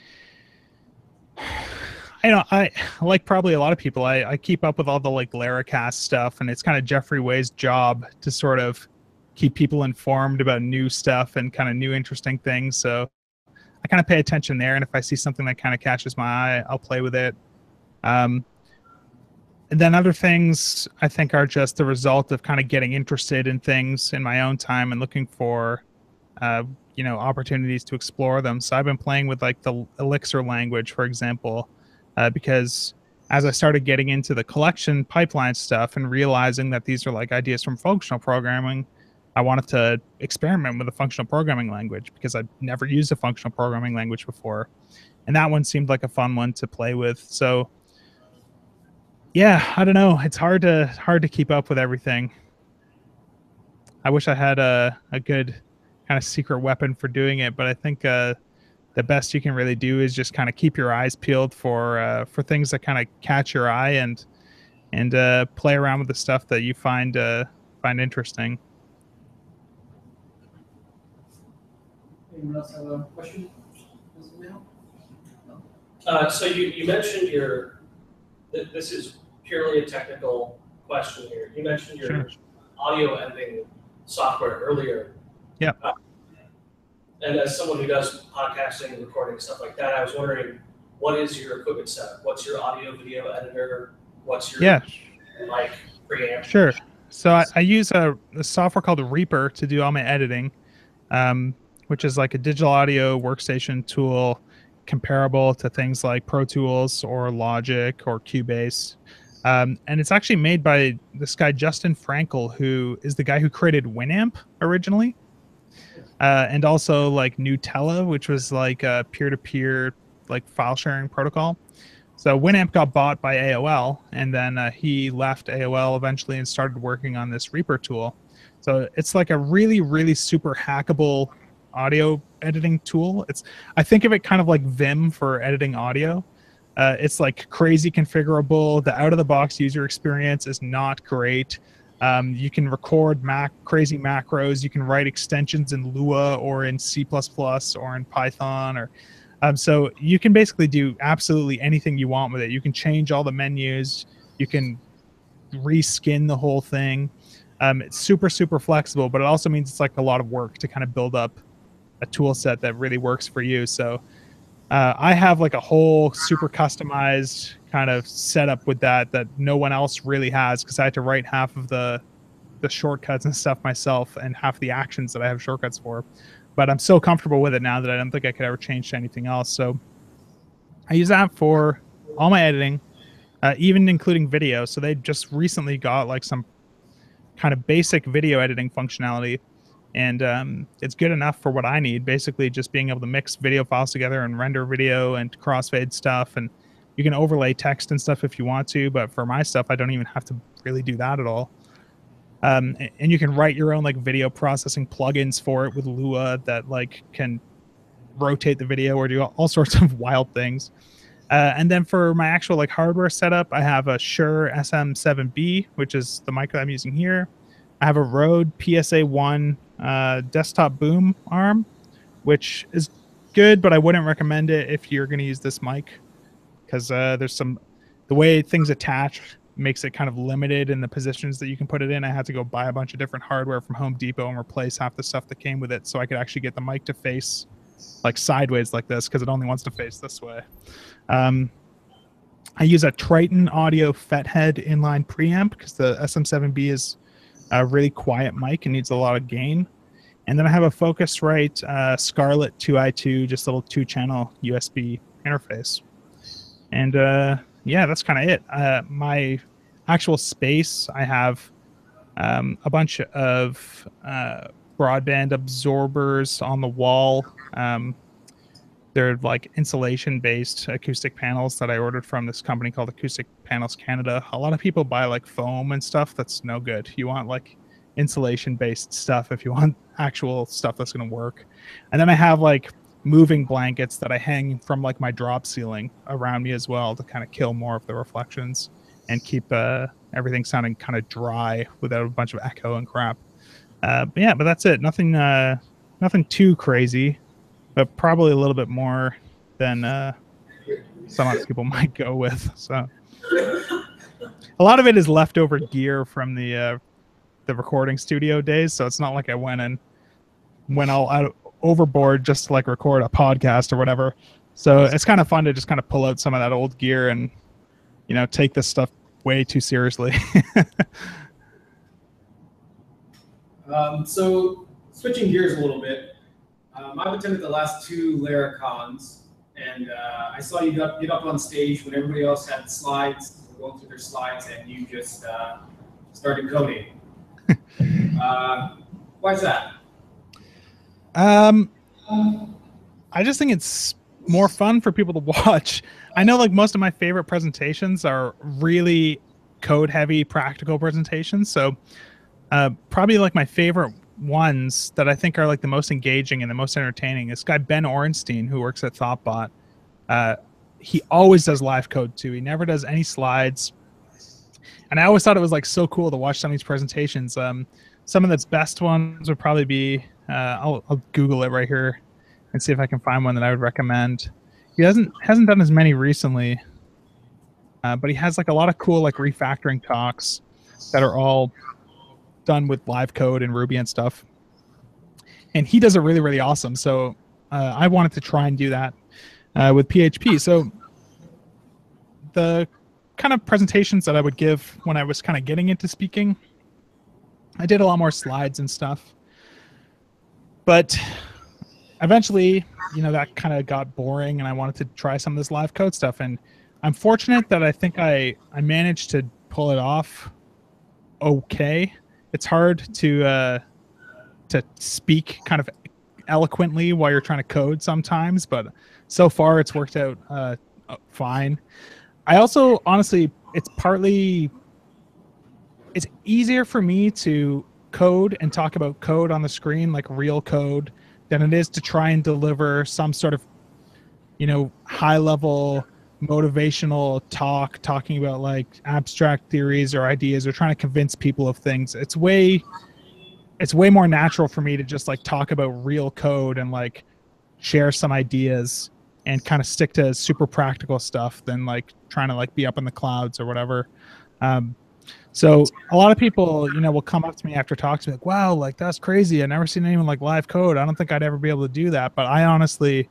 Speaker 1: I like probably a lot of people, I keep up with all the like Laracast stuff, and it's kind of Jeffrey Way's job to sort of keep people informed about new stuff and kind of new interesting things. So I kind of pay attention there, and if I see something that kind of catches my eye, I'll play with it. And then other things I think are just the result of kind of getting interested in things in my own time and looking for, opportunities to explore them. So I've been playing with like the Elixir language, for example, because as I started getting into the collection pipeline stuff and realizing that these are like ideas from functional programming, I wanted to experiment with a functional programming language because I'd never used a functional programming language before. And that one seemed like a fun one to play with. So yeah, I don't know. It's hard to keep up with everything. I wish I had a good kind of secret weapon for doing it, but I think the best you can really do is just kind of keep your eyes peeled for things that kind of catch your eye and play around with the stuff that you find interesting.
Speaker 2: Anyone else have a question?
Speaker 3: So you mentioned this is purely a technical question here. You mentioned your
Speaker 1: Sure.
Speaker 3: audio editing software earlier.
Speaker 1: Yeah.
Speaker 3: And as someone who does podcasting, recording, stuff like that, I was wondering, what is your equipment setup? What's your audio video editor? What's your mic preamp?
Speaker 1: Sure. So I use a software called Reaper to do all my editing, which is like a digital audio workstation tool comparable to things like Pro Tools or Logic or Cubase. And it's actually made by this guy, Justin Frankel, who is the guy who created Winamp originally. And also like Nutella, which was like a peer-to-peer like file sharing protocol. So Winamp got bought by AOL, and then he left AOL eventually and started working on this Reaper tool. So it's like a really, really super hackable audio editing tool. I think of it kind of like Vim for editing audio. It's like crazy configurable. The out-of-the-box user experience is not great. You can record crazy macros. You can write extensions in Lua or in C++ or in Python. Or so you can basically do absolutely anything you want with it. You can change all the menus. You can reskin the whole thing. It's super, super flexible, but it also means it's like a lot of work to kind of build up a tool set that really works for you. So I have like a whole super customized kind of setup with that no one else really has, because I had to write half of the shortcuts and stuff myself and half the actions that I have shortcuts for. But I'm so comfortable with it now that I don't think I could ever change to anything else. So I use that for all my editing, even including video. So they just recently got like some kind of basic video editing functionality. And it's good enough for what I need, basically just being able to mix video files together and render video and crossfade stuff. And you can overlay text and stuff if you want to, but for my stuff, I don't even have to really do that at all. And you can write your own like video processing plugins for it with Lua that like can rotate the video or do all sorts of wild things. And then for my actual like hardware setup, I have a Shure SM7B, which is the mic that I'm using here. I have a Rode PSA-1 desktop boom arm, which is good, but I wouldn't recommend it if you're going to use this mic, because the way things attach makes it kind of limited in the positions that you can put it in. I had to go buy a bunch of different hardware from Home Depot and replace half the stuff that came with it so I could actually get the mic to face like sideways like this, because it only wants to face this way. I use a Triton Audio Fethead inline preamp because the SM7B is a really quiet mic and needs a lot of gain. And then I have a Focusrite Scarlett 2i2, just a little 2-channel USB interface. And yeah, that's kind of it. My actual space, I have a bunch of broadband absorbers on the wall. They're like insulation-based acoustic panels that I ordered from this company called Acoustic Panels Canada. A lot of people buy like foam and stuff. That's no good. You want like insulation-based stuff if you want actual stuff that's going to work. And then I have like moving blankets that I hang from like my drop ceiling around me as well to kind of kill more of the reflections and keep everything sounding kind of dry without a bunch of echo and crap. But that's it. Nothing too crazy, but probably a little bit more than some other people might go with. So a lot of it is leftover gear from the recording studio days. So it's not like I went all out overboard just to like record a podcast or whatever. So it's kind of fun to just kind of pull out some of that old gear and, you know, take this stuff way too seriously.
Speaker 2: So switching gears a little bit, I've attended the last 2 Laracons, and I saw you get up on stage when everybody else had slides, going through their slides, and you just started coding. Why is that?
Speaker 1: I just think it's more fun for people to watch. I know like most of my favorite presentations are really code heavy practical presentations. So probably like my favorite ones that I think are like the most engaging and the most entertaining. This guy, Ben Orenstein, who works at Thoughtbot, he always does live code too. He never does any slides. And I always thought it was like so cool to watch some of these presentations. Some of the best ones would probably be, I'll Google it right here and see if I can find one that I would recommend. He hasn't done as many recently, but he has like a lot of cool like refactoring talks that are all done with live code and Ruby and stuff. And he does it really, really awesome. So I wanted to try and do that with PHP. So the kind of presentations that I would give when I was kind of getting into speaking, I did a lot more slides and stuff. But eventually, you know, that kind of got boring and I wanted to try some of this live code stuff. And I'm fortunate that I think I managed to pull it off okay. It's hard to speak kind of eloquently while you're trying to code sometimes, but so far it's worked out fine. I also, honestly, it's easier for me to code and talk about code on the screen, like real code, than it is to try and deliver some sort of, you know, high level motivational talk, talking about like abstract theories or ideas or trying to convince people of things. It's way more natural for me to just like talk about real code and like share some ideas and kind of stick to super practical stuff than like trying to like be up in the clouds or whatever. So a lot of people, you know, will come up to me after talks and be like, wow, like that's crazy. I've never seen anyone like live code. I don't think I'd ever be able to do that. But I honestly,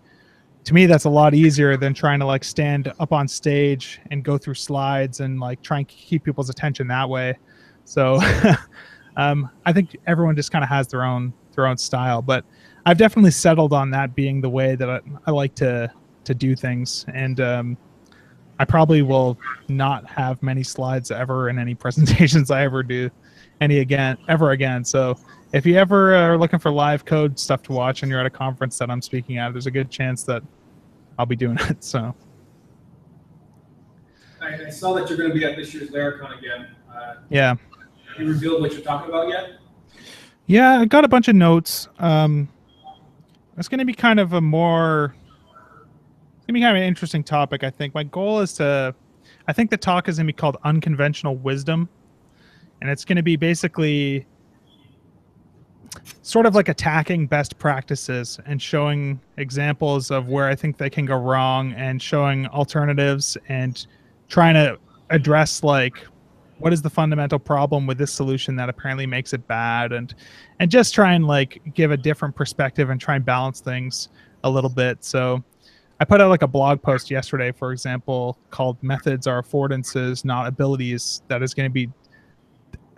Speaker 1: to me, that's a lot easier than trying to like stand up on stage and go through slides and like try and keep people's attention that way. So I think everyone just kind of has their own style, but I've definitely settled on that being the way that I like to do things. And I probably will not have many slides ever in any presentations I ever do ever again. So if you ever are looking for live code stuff to watch and you're at a conference that I'm speaking at, there's a good chance that I'll be doing it. So
Speaker 2: I saw that you're going to be at this year's Laracon again.
Speaker 1: Yeah.
Speaker 2: Have you revealed what you're talking about yet?
Speaker 1: Yeah, I got a bunch of notes. It's going to be kind of an interesting topic, I think. My goal is I think the talk is going to be called Unconventional Wisdom. And it's going to be basically sort of like attacking best practices and showing examples of where I think they can go wrong and showing alternatives and trying to address like what is the fundamental problem with this solution that apparently makes it bad, and just try and like give a different perspective and try and balance things a little bit. So I put out like a blog post yesterday, for example, called Methods Are Affordances, Not Abilities, that is going to be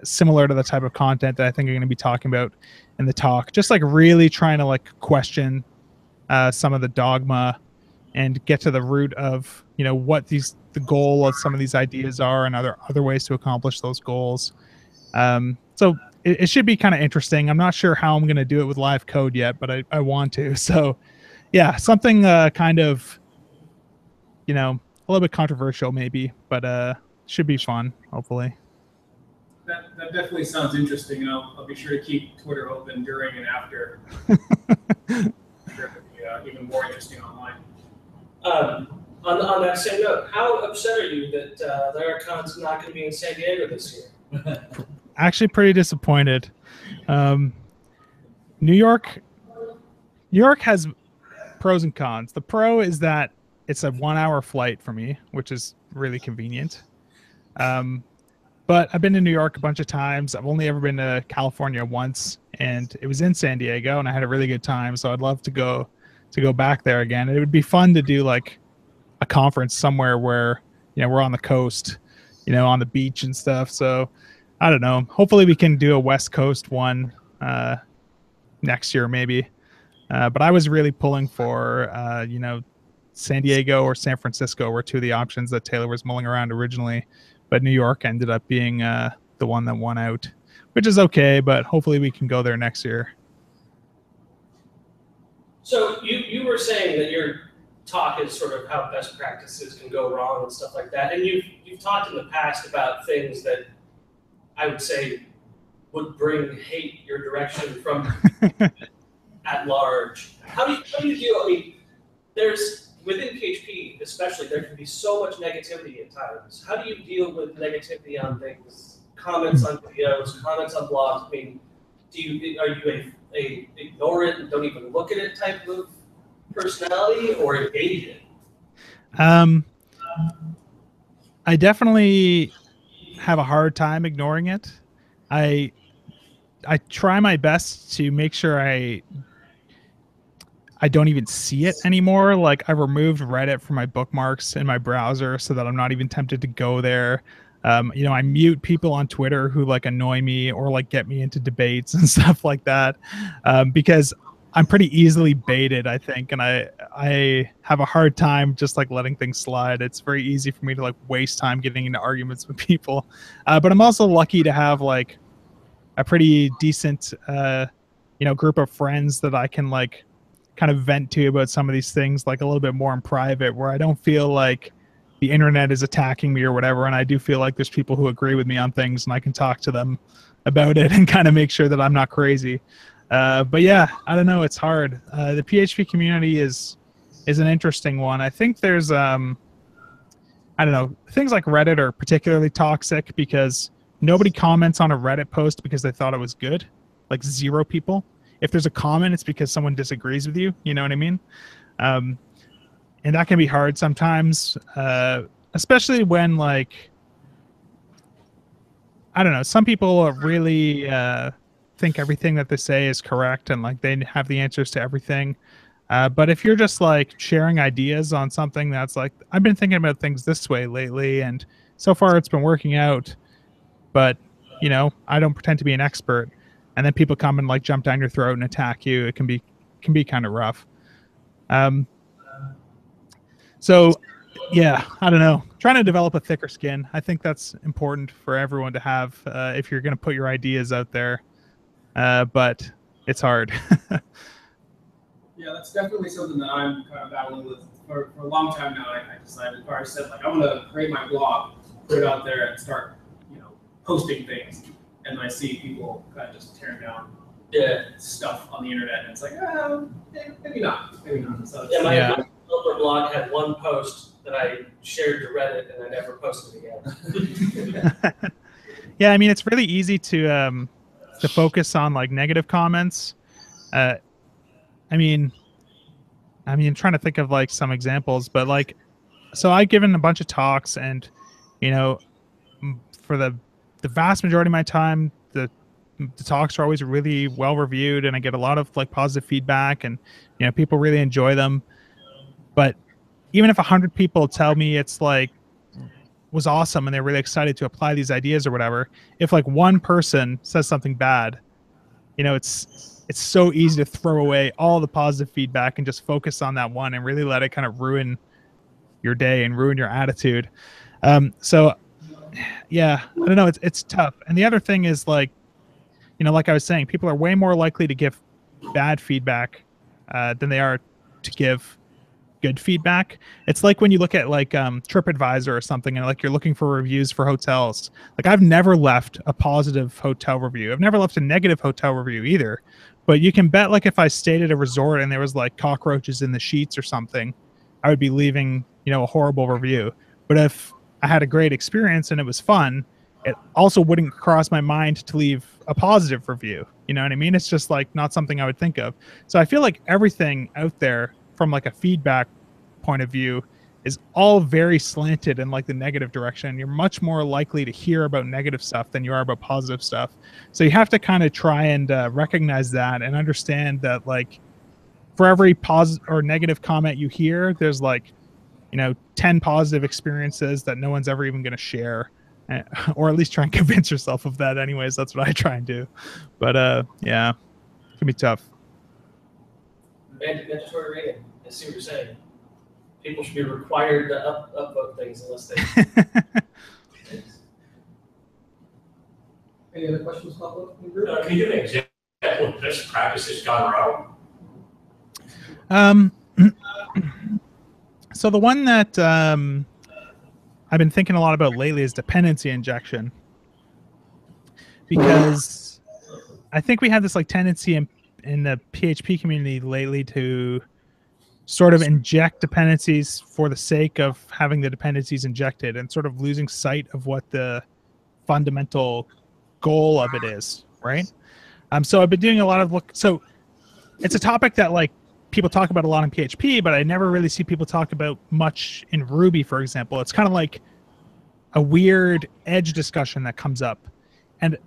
Speaker 1: similar to the type of content that I think I'm going to be talking about in the talk. Just like really trying to like question some of the dogma and get to the root of, you know, what the goal of some of these ideas are and other ways to accomplish those goals. So it should be kind of interesting. I'm not sure how I'm going to do it with live code yet, but I want to. So yeah, something kind of, you know, a little bit controversial maybe, but should be fun, hopefully.
Speaker 2: That definitely sounds interesting, and I'll be sure to keep Twitter open during and after. I'm sure it'll be even more interesting online.
Speaker 3: On that same note, how upset are you that Laracon's not going to be in San Diego this year?
Speaker 1: Actually, pretty disappointed. New York has pros and cons. The pro is that it's a 1-hour flight for me, which is really convenient. But I've been to New York a bunch of times. I've only ever been to California once, and it was in San Diego, and I had a really good time. So I'd love to go back there again. And it would be fun to do like a conference somewhere where, you know, we're on the coast, you know, on the beach and stuff. So I don't know. Hopefully we can do a West Coast one next year maybe. But I was really pulling for, you know, San Diego or San Francisco were two of the options that Taylor was mulling around originally. But New York ended up being the one that won out, which is okay, but hopefully we can go there next year.
Speaker 3: So you were saying that your talk is sort of how best practices can go wrong and stuff like that, and you've talked in the past about things that I would say would bring hate your direction from at large. How do you deal? I mean, there's within PHP especially, there can be so much negativity at times. How do you deal with negativity on things? Comments on videos, comments on blogs. I mean, are you a ignore it and don't even look at it type of personality, or engage it?
Speaker 1: I definitely have a hard time ignoring it. I try my best to make sure I don't even see it anymore. Like, I've removed Reddit from my bookmarks in my browser so that I'm not even tempted to go there. You know, I mute people on Twitter who like annoy me or like get me into debates and stuff like that, because I'm pretty easily baited, I think, and I have a hard time just like letting things slide. It's very easy for me to like waste time getting into arguments with people, but I'm also lucky to have like a pretty decent, you know, group of friends that I can like kind of vent to about some of these things like a little bit more in private, where I don't feel like the internet is attacking me or whatever, and I do feel like there's people who agree with me on things and I can talk to them about it and kind of make sure that I'm not crazy. But yeah, I don't know, it's hard. The PHP community is an interesting one. I think there's I don't know, things like Reddit are particularly toxic because nobody comments on a Reddit post because they thought it was good. Like 0 people. If there's a comment, it's because someone disagrees with you. You know what I mean? And that can be hard sometimes, especially when, like, I don't know, some people really think everything that they say is correct and like they have the answers to everything. But if you're just like sharing ideas on something that's like, I've been thinking about things this way lately, and so far it's been working out, but you know, I don't pretend to be an expert, and then people come and like jump down your throat and attack you. It can be kind of rough. So yeah, I don't know. Trying to develop a thicker skin. I think that's important for everyone to have if you're going to put your ideas out there. But it's hard.
Speaker 2: Yeah, that's definitely something that I'm kind of battling with for a long time now. I decided, or I said, like, I'm going to create my blog, put it out there, and start, you know, posting things. And I see people kind of just tearing down stuff on the internet, and it's like, maybe not. So
Speaker 3: yeah, my developer blog had one post that I shared to Reddit, and I never posted again.
Speaker 1: Yeah, I mean, it's really easy to focus on like negative comments. I mean, I'm trying to think of like some examples, but like, so I've given a bunch of talks, and you know, for the vast majority of my time, the talks are always really well reviewed, and I get a lot of like positive feedback, and you know, people really enjoy them. But even if 100 people tell me it's like was awesome and they're really excited to apply these ideas or whatever, if like one person says something bad, you know, it's so easy to throw away all the positive feedback and just focus on that one and really let it kind of ruin your day and ruin your attitude. So yeah, I don't know, it's tough. And the other thing is, like, you know, like I was saying, people are way more likely to give bad feedback than they are to give good feedback. It's like when you look at like TripAdvisor or something, and like you're looking for reviews for hotels. Like, I've never left a positive hotel review. I've never left a negative hotel review either. But you can bet, like, if I stayed at a resort and there was like cockroaches in the sheets or something, I would be leaving, you know, a horrible review. But if I had a great experience and it was fun, it also wouldn't cross my mind to leave a positive review. You know what I mean? It's just like not something I would think of. So I feel like everything out there from like a feedback point of view is all very slanted in like the negative direction. You're much more likely to hear about negative stuff than you are about positive stuff. So you have to kind of try and recognize that and understand that, like, for every positive or negative comment you hear, there's like, you know, 10 positive experiences that no one's ever even going to share, or at least try and convince yourself of that. Anyways, that's what I try and do. But yeah, it can be tough.
Speaker 3: Mandatory rating. I see what you're saying. People should be required to upvote things unless they.
Speaker 2: Any other questions pop up in the group?
Speaker 5: Can you give an example of best practices gone wrong?
Speaker 1: So the one that I've been thinking a lot about lately is dependency injection, because I think we have this like tendency in the PHP community lately to sort of inject dependencies for the sake of having the dependencies injected and sort of losing sight of what the fundamental goal of it is, right? So I've been doing a lot of so it's a topic that like people talk about a lot in PHP, but I never really see people talk about much in Ruby, for example. It's kind of like a weird edge discussion that comes up. And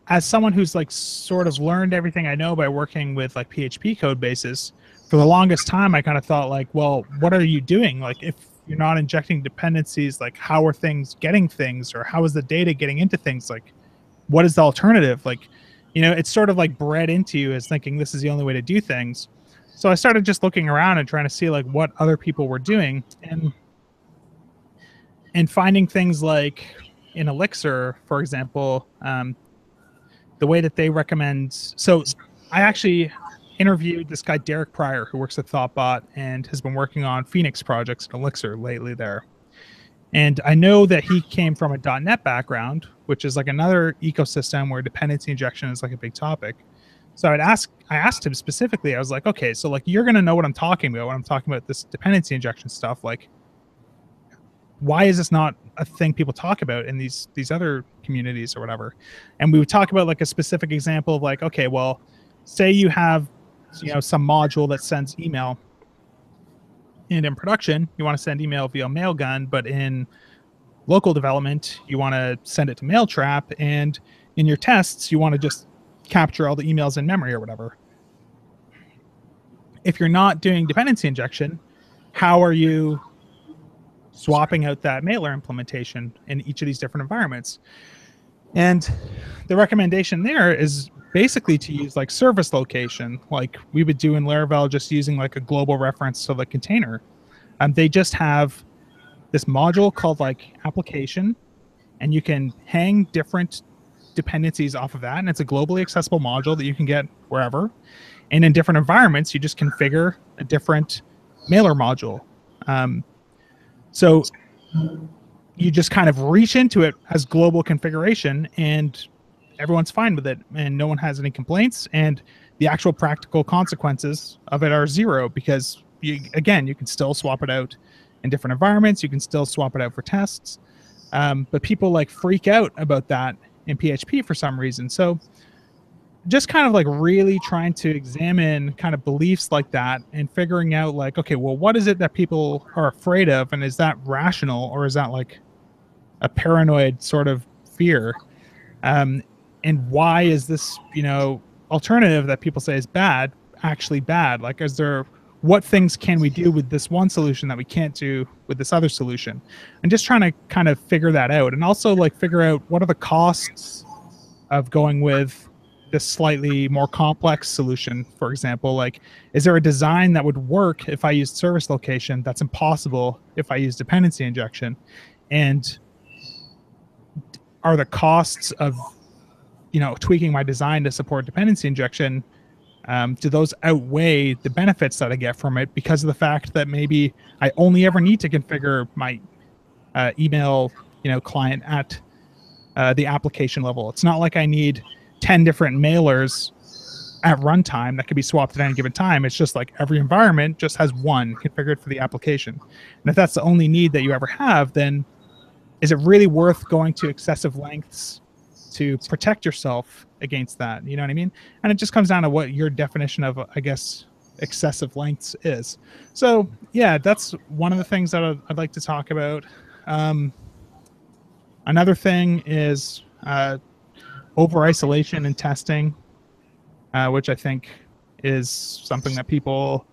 Speaker 1: as someone who's like sort of learned everything I know by working with like PHP code bases, for the longest time I kind of thought like, well, what are you doing? Like if you're not injecting dependencies, like how are things getting things, or how is the data getting into things? Like what is the alternative? Like, you know, it's sort of like bred into you as thinking this is the only way to do things. So I started just looking around and trying to see like what other people were doing, and finding things like in Elixir, for example, the way that they recommend. So I actually interviewed this guy, Derek Pryor, who works at Thoughtbot and has been working on Phoenix projects in Elixir lately there. And I know that he came from a .NET background, which is like another ecosystem where dependency injection is like a big topic. So I asked him specifically, I was like, okay, so like you're going to know what I'm talking about when I'm talking about this dependency injection stuff. Like, why is this not a thing people talk about in these other communities or whatever? And we would talk about like a specific example of like, okay, well, say you have, you know, some module that sends email, and in production you want to send email via Mailgun, but in local development you want to send it to Mailtrap, and in your tests you want to just capture all the emails in memory or whatever. If you're not doing dependency injection, how are you swapping out that mailer implementation in each of these different environments? And the recommendation there is basically to use like service location, like we would do in Laravel, just using like a global reference to the container. They just have this module called like application, and you can hang different dependencies off of that, and it's a globally accessible module that you can get wherever. And in different environments, you just configure a different mailer module. So you just kind of reach into it as global configuration, and everyone's fine with it, and no one has any complaints, and the actual practical consequences of it are zero, because you can still swap it out in different environments, you can still swap it out for tests, but people like freak out about that in PHP for some reason. So just kind of like really trying to examine kind of beliefs like that and figuring out like, okay, well, what is it that people are afraid of, and is that rational, or is that like a paranoid sort of fear? And why is this, you know, alternative that people say is bad actually bad? Like, is there, what things can we do with this one solution that we can't do with this other solution? And just trying to kind of figure that out, and also like figure out what are the costs of going with this slightly more complex solution. For example, like, is there a design that would work if I used service location that's impossible if I use dependency injection? And are the costs of, you know, tweaking my design to support dependency injection, do those outweigh the benefits that I get from it, because of the fact that maybe I only ever need to configure my email, you know, client at the application level? It's not like I need 10 different mailers at runtime that could be swapped at any given time. It's just like every environment just has one configured for the application. And if that's the only need that you ever have, then is it really worth going to excessive lengths to protect yourself against that? You know what I mean? And it just comes down to what your definition of, I guess, excessive lengths is. So yeah, that's one of the things that I'd like to talk about. Another thing is over isolation and testing, which I think is something that people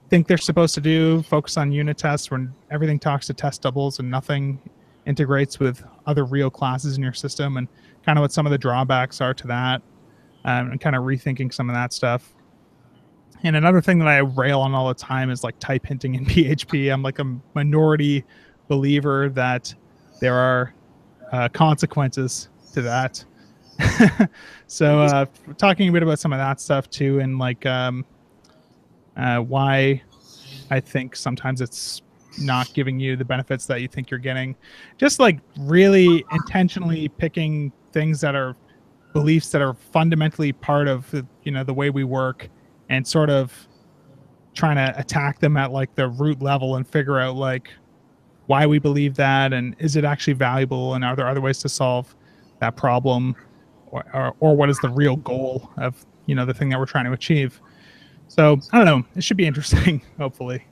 Speaker 1: think they're supposed to do. Focus on unit tests when everything talks to test doubles and nothing integrates with other real classes in your system, and kind of what some of the drawbacks are to that, and kind of rethinking some of that stuff. And another thing that I rail on all the time is like type hinting in PHP. I'm like a minority believer that there are consequences to that. So talking a bit about some of that stuff too, and like why I think sometimes it's not giving you the benefits that you think you're getting. Just like really intentionally picking things that are beliefs that are fundamentally part of the way we work, and sort of trying to attack them at like the root level and figure out like why we believe that, and is it actually valuable, and are there other ways to solve that problem, or what is the real goal of the thing that we're trying to achieve. So I don't know, it should be interesting. Hopefully.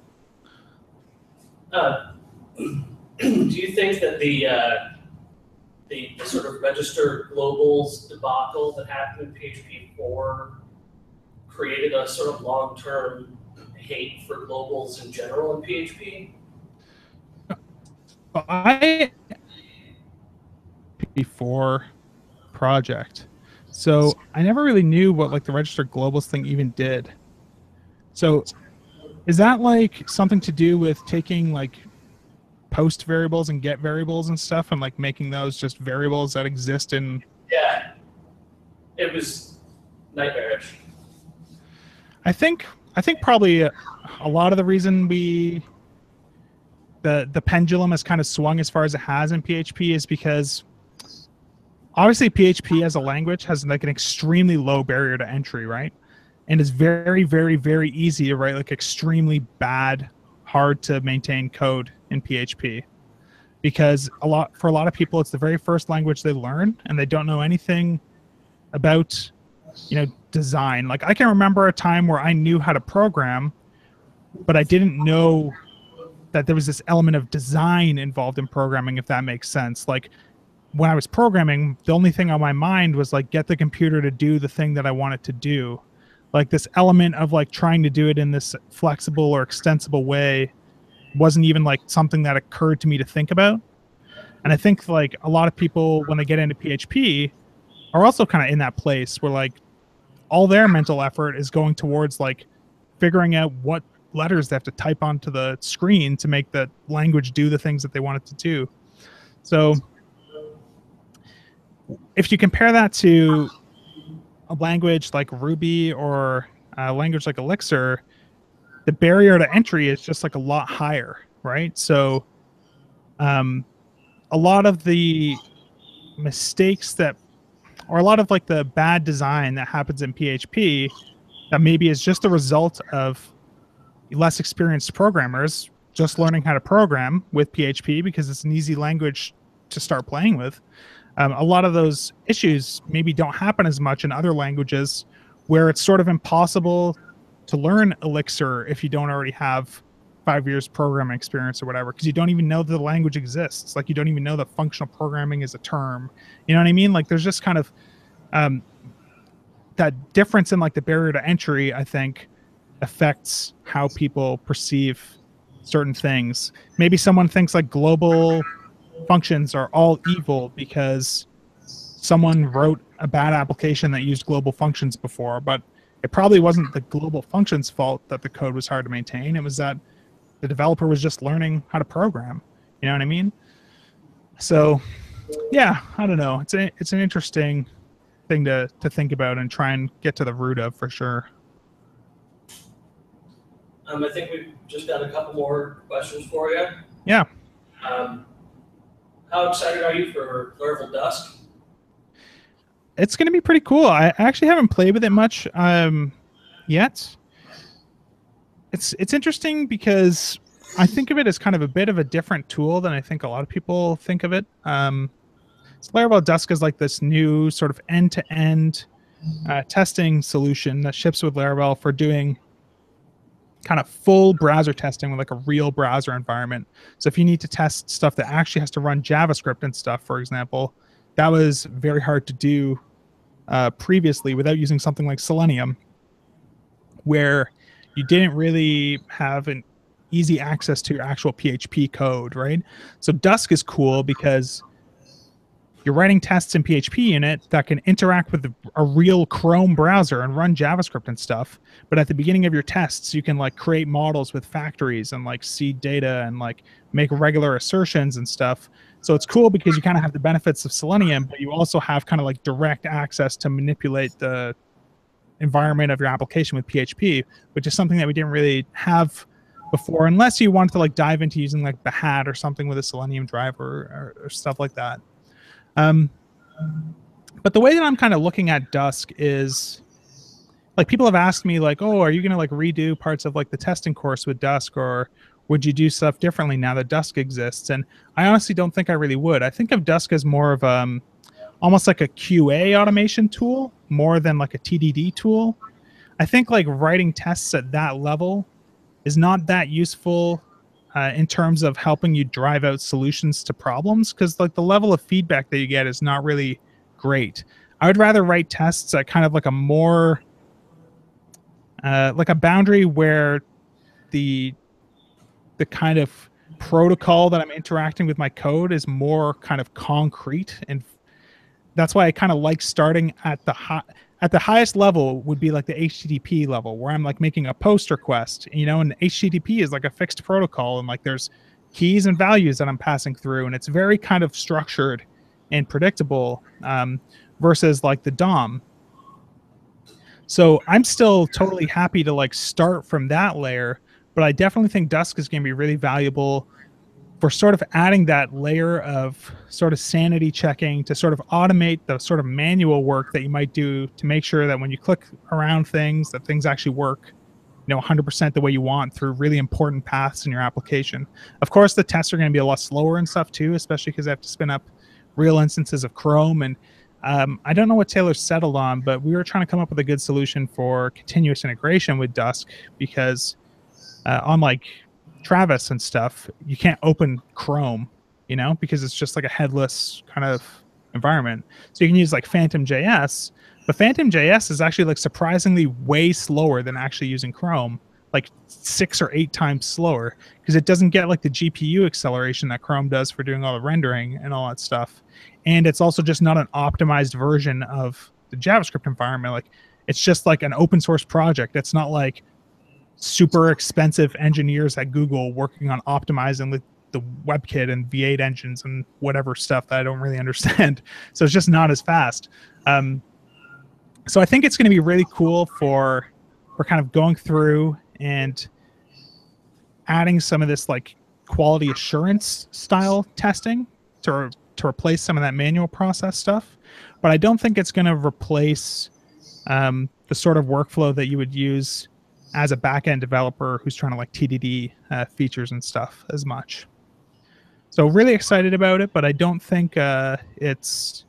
Speaker 3: Do you think that the sort of register globals debacle that happened in PHP 4 created a sort of long-term hate for globals in general in PHP?
Speaker 1: I before project, so I never really knew what like the register globals thing even did. So is that like something to do with taking like post variables and get variables and stuff, and like making those just variables that exist in?
Speaker 3: Yeah, it was nightmarish.
Speaker 1: I think probably a lot of the reason the pendulum has kind of swung as far as it has in PHP is because obviously PHP as a language has like an extremely low barrier to entry, right? And it's very, very, very easy to write like extremely bad, hard to maintain code in PHP, because for a lot of people it's the very first language they learn, and they don't know anything about design. Like I can remember a time where I knew how to program, but I didn't know that there was this element of design involved in programming, if that makes sense. Like when I was programming, the only thing on my mind was like get the computer to do the thing that I want it to do. Like this element of like trying to do it in this flexible or extensible way wasn't even like something that occurred to me to think about. And I think like a lot of people when they get into PHP are also kind of in that place where like all their mental effort is going towards like figuring out what letters they have to type onto the screen to make the language do the things that they want it to do. So if you compare that to a language like Ruby or a language like Elixir, the barrier to entry is just like a lot higher, right? So a lot of the mistakes or a lot of like the bad design that happens in PHP that maybe is just a result of less experienced programmers just learning how to program with PHP because it's an easy language to start playing with. A lot of those issues maybe don't happen as much in other languages where it's sort of impossible to learn Elixir if you don't already have 5 years programming experience or whatever, because you don't even know that the language exists. Like you don't even know that functional programming is a term. You know what I mean? Like there's just kind of that difference in like the barrier to entry, I think, affects how people perceive certain things. Maybe someone thinks like global functions are all evil because someone wrote a bad application that used global functions before, but it probably wasn't the global functions fault that the code was hard to maintain. It was that the developer was just learning how to program. You know what I mean? So yeah, I don't know. It's an interesting thing to think about and try and get to the root of, for sure.
Speaker 3: I think we've just got a couple more questions for you.
Speaker 1: Yeah.
Speaker 3: How excited are you for Laravel Dusk?
Speaker 1: It's going to be pretty cool. I actually haven't played with it much yet. It's interesting because I think of it as kind of a bit of a different tool than I think a lot of people think of it. So Laravel Dusk is like this new sort of end-to-end testing solution that ships with Laravel for doing kind of full browser testing with like a real browser environment. So if you need to test stuff that actually has to run JavaScript and stuff, for example, that was very hard to do previously without using something like Selenium, where you didn't really have an easy access to your actual PHP code, right? So Dusk is cool because you're writing tests in PHP in it that can interact with a real Chrome browser and run JavaScript and stuff. But at the beginning of your tests, you can like create models with factories and like seed data and like make regular assertions and stuff So it's cool because you kind of have the benefits of Selenium, but you also have kind of like direct access to manipulate the environment of your application with PHP, which is something that we didn't really have before, unless you wanted to like dive into using like the hat or something with a Selenium driver or stuff like that. But the way that I'm kind of looking at Dusk is, like, people have asked me like, oh, are you going to like redo parts of like the testing course with Dusk, or would you do stuff differently now that Dusk exists? And I honestly don't think I really would. I think of Dusk as more of almost like a QA automation tool more than like a TDD tool. I think like writing tests at that level is not that useful in terms of helping you drive out solutions to problems, because like the level of feedback that you get is not really great. I would rather write tests at kind of like a more like a boundary where the kind of protocol that I'm interacting with my code is more kind of concrete, and that's why I kind of like starting at the highest level would be like the HTTP level, where I'm like making a post request, you know, and HTTP is like a fixed protocol, and like there's keys and values that I'm passing through, and it's very kind of structured and predictable, versus like the DOM. So I'm still totally happy to like start from that layer, but I definitely think Dusk is going to be really valuable for sort of adding that layer of sort of sanity checking to sort of automate the sort of manual work that you might do to make sure that when you click around things, that things actually work, you know, 100% the way you want through really important paths in your application. Of course, the tests are going to be a lot slower and stuff too, especially because I have to spin up real instances of Chrome. And I don't know what Taylor settled on, but we were trying to come up with a good solution for continuous integration with Dusk, because on like Travis and stuff, you can't open Chrome, you know, because it's just like a headless kind of environment. So you can use like Phantom.js, but Phantom.js is actually like surprisingly way slower than actually using Chrome, like 6 or 8 times slower, because it doesn't get like the GPU acceleration that Chrome does for doing all the rendering and all that stuff. And it's also just not an optimized version of the JavaScript environment. Like, it's just like an open source project. It's not like super expensive engineers at Google working on optimizing the WebKit and V8 engines and whatever stuff that I don't really understand. So it's just not as fast. So I think it's going to be really cool for kind of going through and adding some of this like quality assurance style testing to replace some of that manual process stuff. But I don't think it's going to replace the sort of workflow that you would use as a back-end developer who's trying to like TDD features and stuff as much. So really excited about it, but I don't think it's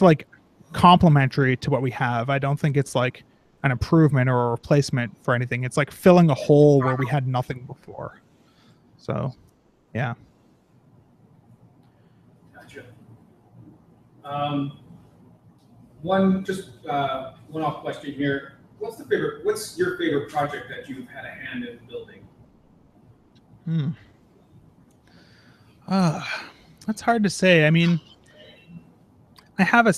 Speaker 1: like complementary to what we have. I don't think it's like an improvement or a replacement for anything. It's like filling a hole where we had nothing before. So, yeah.
Speaker 2: Gotcha. One off question here. What's your favorite project that you've had a hand in building?
Speaker 1: That's hard to say. I mean, I have a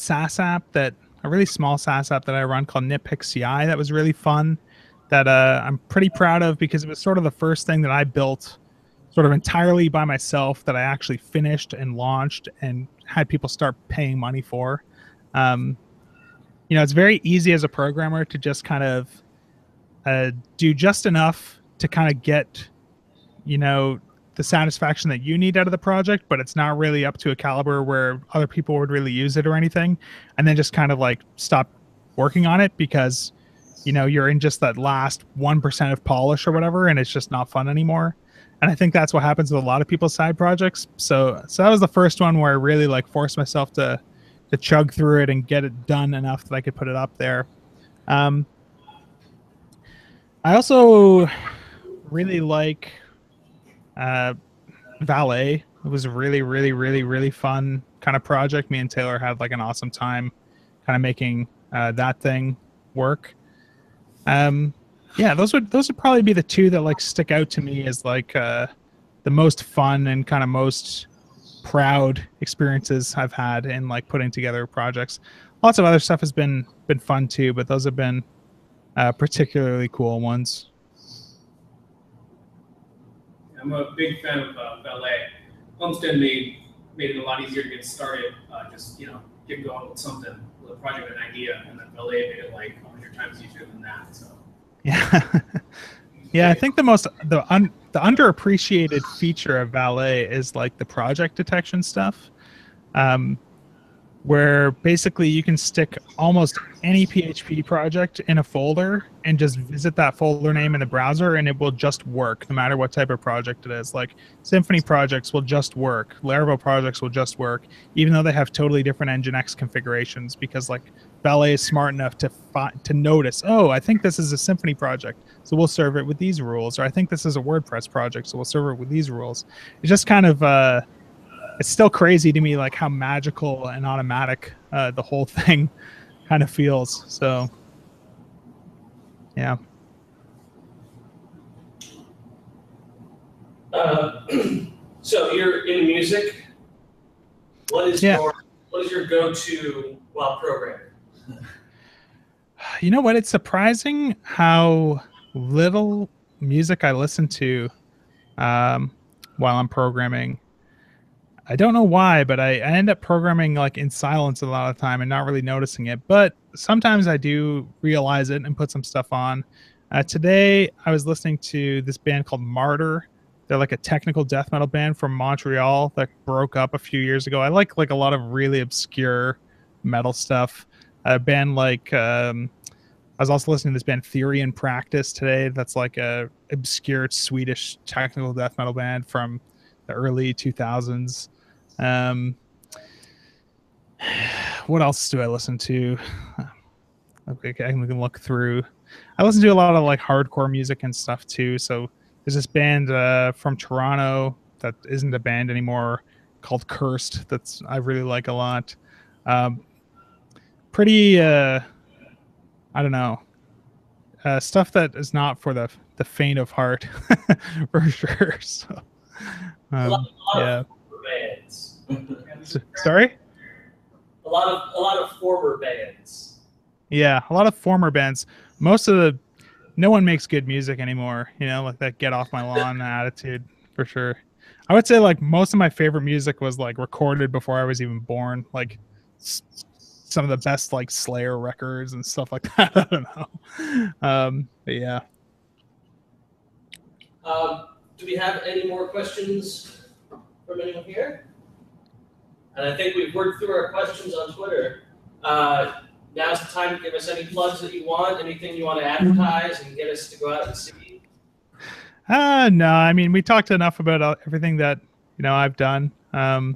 Speaker 1: really small SaaS app that I run called Nitpick CI that was really fun, that I'm pretty proud of, because it was sort of the first thing that I built sort of entirely by myself that I actually finished and launched and had people start paying money for. You know, it's very easy as a programmer to just kind of do just enough to kind of get, you know, the satisfaction that you need out of the project, but it's not really up to a caliber where other people would really use it or anything, and then just kind of like stop working on it because, you know, you're in just that last 1% of polish or whatever, and it's just not fun anymore. And I think that's what happens with a lot of people's side projects. So that was the first one where I really like forced myself to chug through it and get it done enough that I could put it up there. I also really like Valet. It was a really, really, really, really fun kind of project. Me and Taylor had like an awesome time kind of making that thing work. Yeah, those would probably be the two that like stick out to me as like the most fun and kind of most proud experiences I've had in like putting together projects. Lots of other stuff has been fun too, but those have been particularly cool ones.
Speaker 2: I'm a big fan of Ballet. Homestead made it a lot easier to get started. Just get going with something, with a project, an idea, and then Valet made it like 100 times easier than that. So
Speaker 1: Yeah. Yeah, I think the underappreciated feature of Valet is like the project detection stuff. Where basically you can stick almost any PHP project in a folder and just visit that folder name in the browser, and it will just work no matter what type of project it is. Like Symfony projects will just work, Laravel projects will just work, even though they have totally different Nginx configurations, because like Valet is smart enough to notice, oh, I think this is a Symfony project, so we'll serve it with these rules, or I think this is a WordPress project, so we'll serve it with these rules. It's just kind of it's still crazy to me, like how magical and automatic the whole thing kind of feels. So, yeah.
Speaker 3: So you're in music. What is your go-to while programming?
Speaker 1: You know what? It's surprising how little music I listen to while I'm programming. I don't know why, but I end up programming like in silence a lot of the time and not really noticing it. But sometimes I do realize it and put some stuff on. Today, I was listening to this band called Martyr. They're like a technical death metal band from Montreal that broke up a few years ago. I like a lot of really obscure metal stuff. A band like I was also listening to this band Theory and Practice today. That's like a obscure Swedish technical death metal band from the early 2000s. What else do I listen to? Okay, I can look through. I listen to a lot of like hardcore music and stuff too. So there's this band from Toronto that isn't a band anymore called Cursed that's I really like a lot. Pretty I don't know. Stuff that is not for the faint of heart for sure. So
Speaker 3: A lot
Speaker 1: yeah.
Speaker 3: of bands.
Speaker 1: Sorry?
Speaker 3: A lot of former bands.
Speaker 1: Yeah, a lot of former bands. No one makes good music anymore, like that get off my lawn attitude for sure. I would say like most of my favorite music was like recorded before I was even born, like some of the best like Slayer records and stuff like that. I don't know. But yeah.
Speaker 3: Do we have any more questions from anyone here? And I think we've worked through our questions on Twitter. Now's the time to give us any plugs that you want, anything you want to advertise and get us to go out and see.
Speaker 1: No, I mean, we talked enough about everything that, I've done. I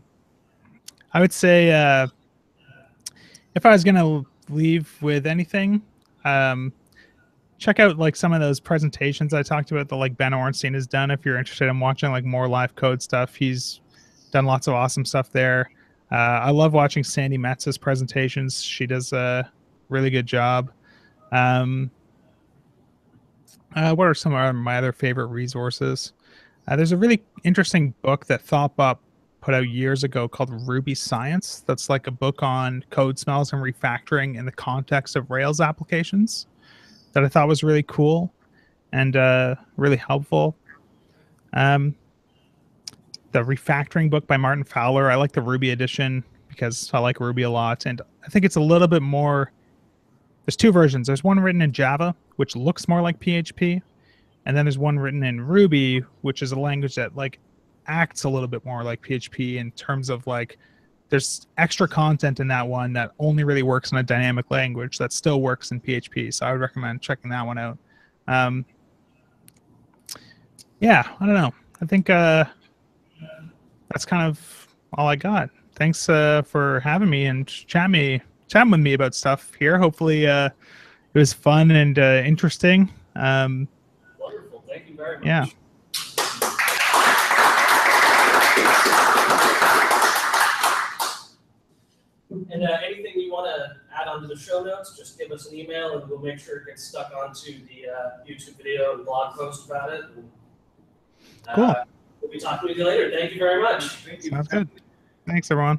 Speaker 1: would say if I was going to leave with anything, check out like some of those presentations I talked about that like Ben Ornstein has done. If you're interested in watching like more live code stuff, he's done lots of awesome stuff there. I love watching Sandy Metz's presentations. She does a really good job. What are some of my other favorite resources? There's a really interesting book that ThoughtBot put out years ago called Ruby Science. That's like a book on code smells and refactoring in the context of Rails applications that I thought was really cool and really helpful. The refactoring book by Martin Fowler. I like the Ruby edition because I like Ruby a lot. And I think it's a little bit more, there's two versions. There's one written in Java, which looks more like PHP. And then there's one written in Ruby, which is a language that like acts a little bit more like PHP in terms of like, there's extra content in that one that only really works in a dynamic language that still works in PHP. So I would recommend checking that one out. Yeah, I don't know. I think that's kind of all I got. Thanks for having me and chatting with me about stuff here. Hopefully it was fun and interesting.
Speaker 3: Wonderful. Thank you very much.
Speaker 1: Yeah.
Speaker 3: And anything you want to add onto the show notes, just give us an email and we'll make sure it gets stuck onto the YouTube video and blog post about it. And,
Speaker 1: cool.
Speaker 3: We'll be talking with you later. Thank you very much.
Speaker 1: Sounds good. Thanks, everyone.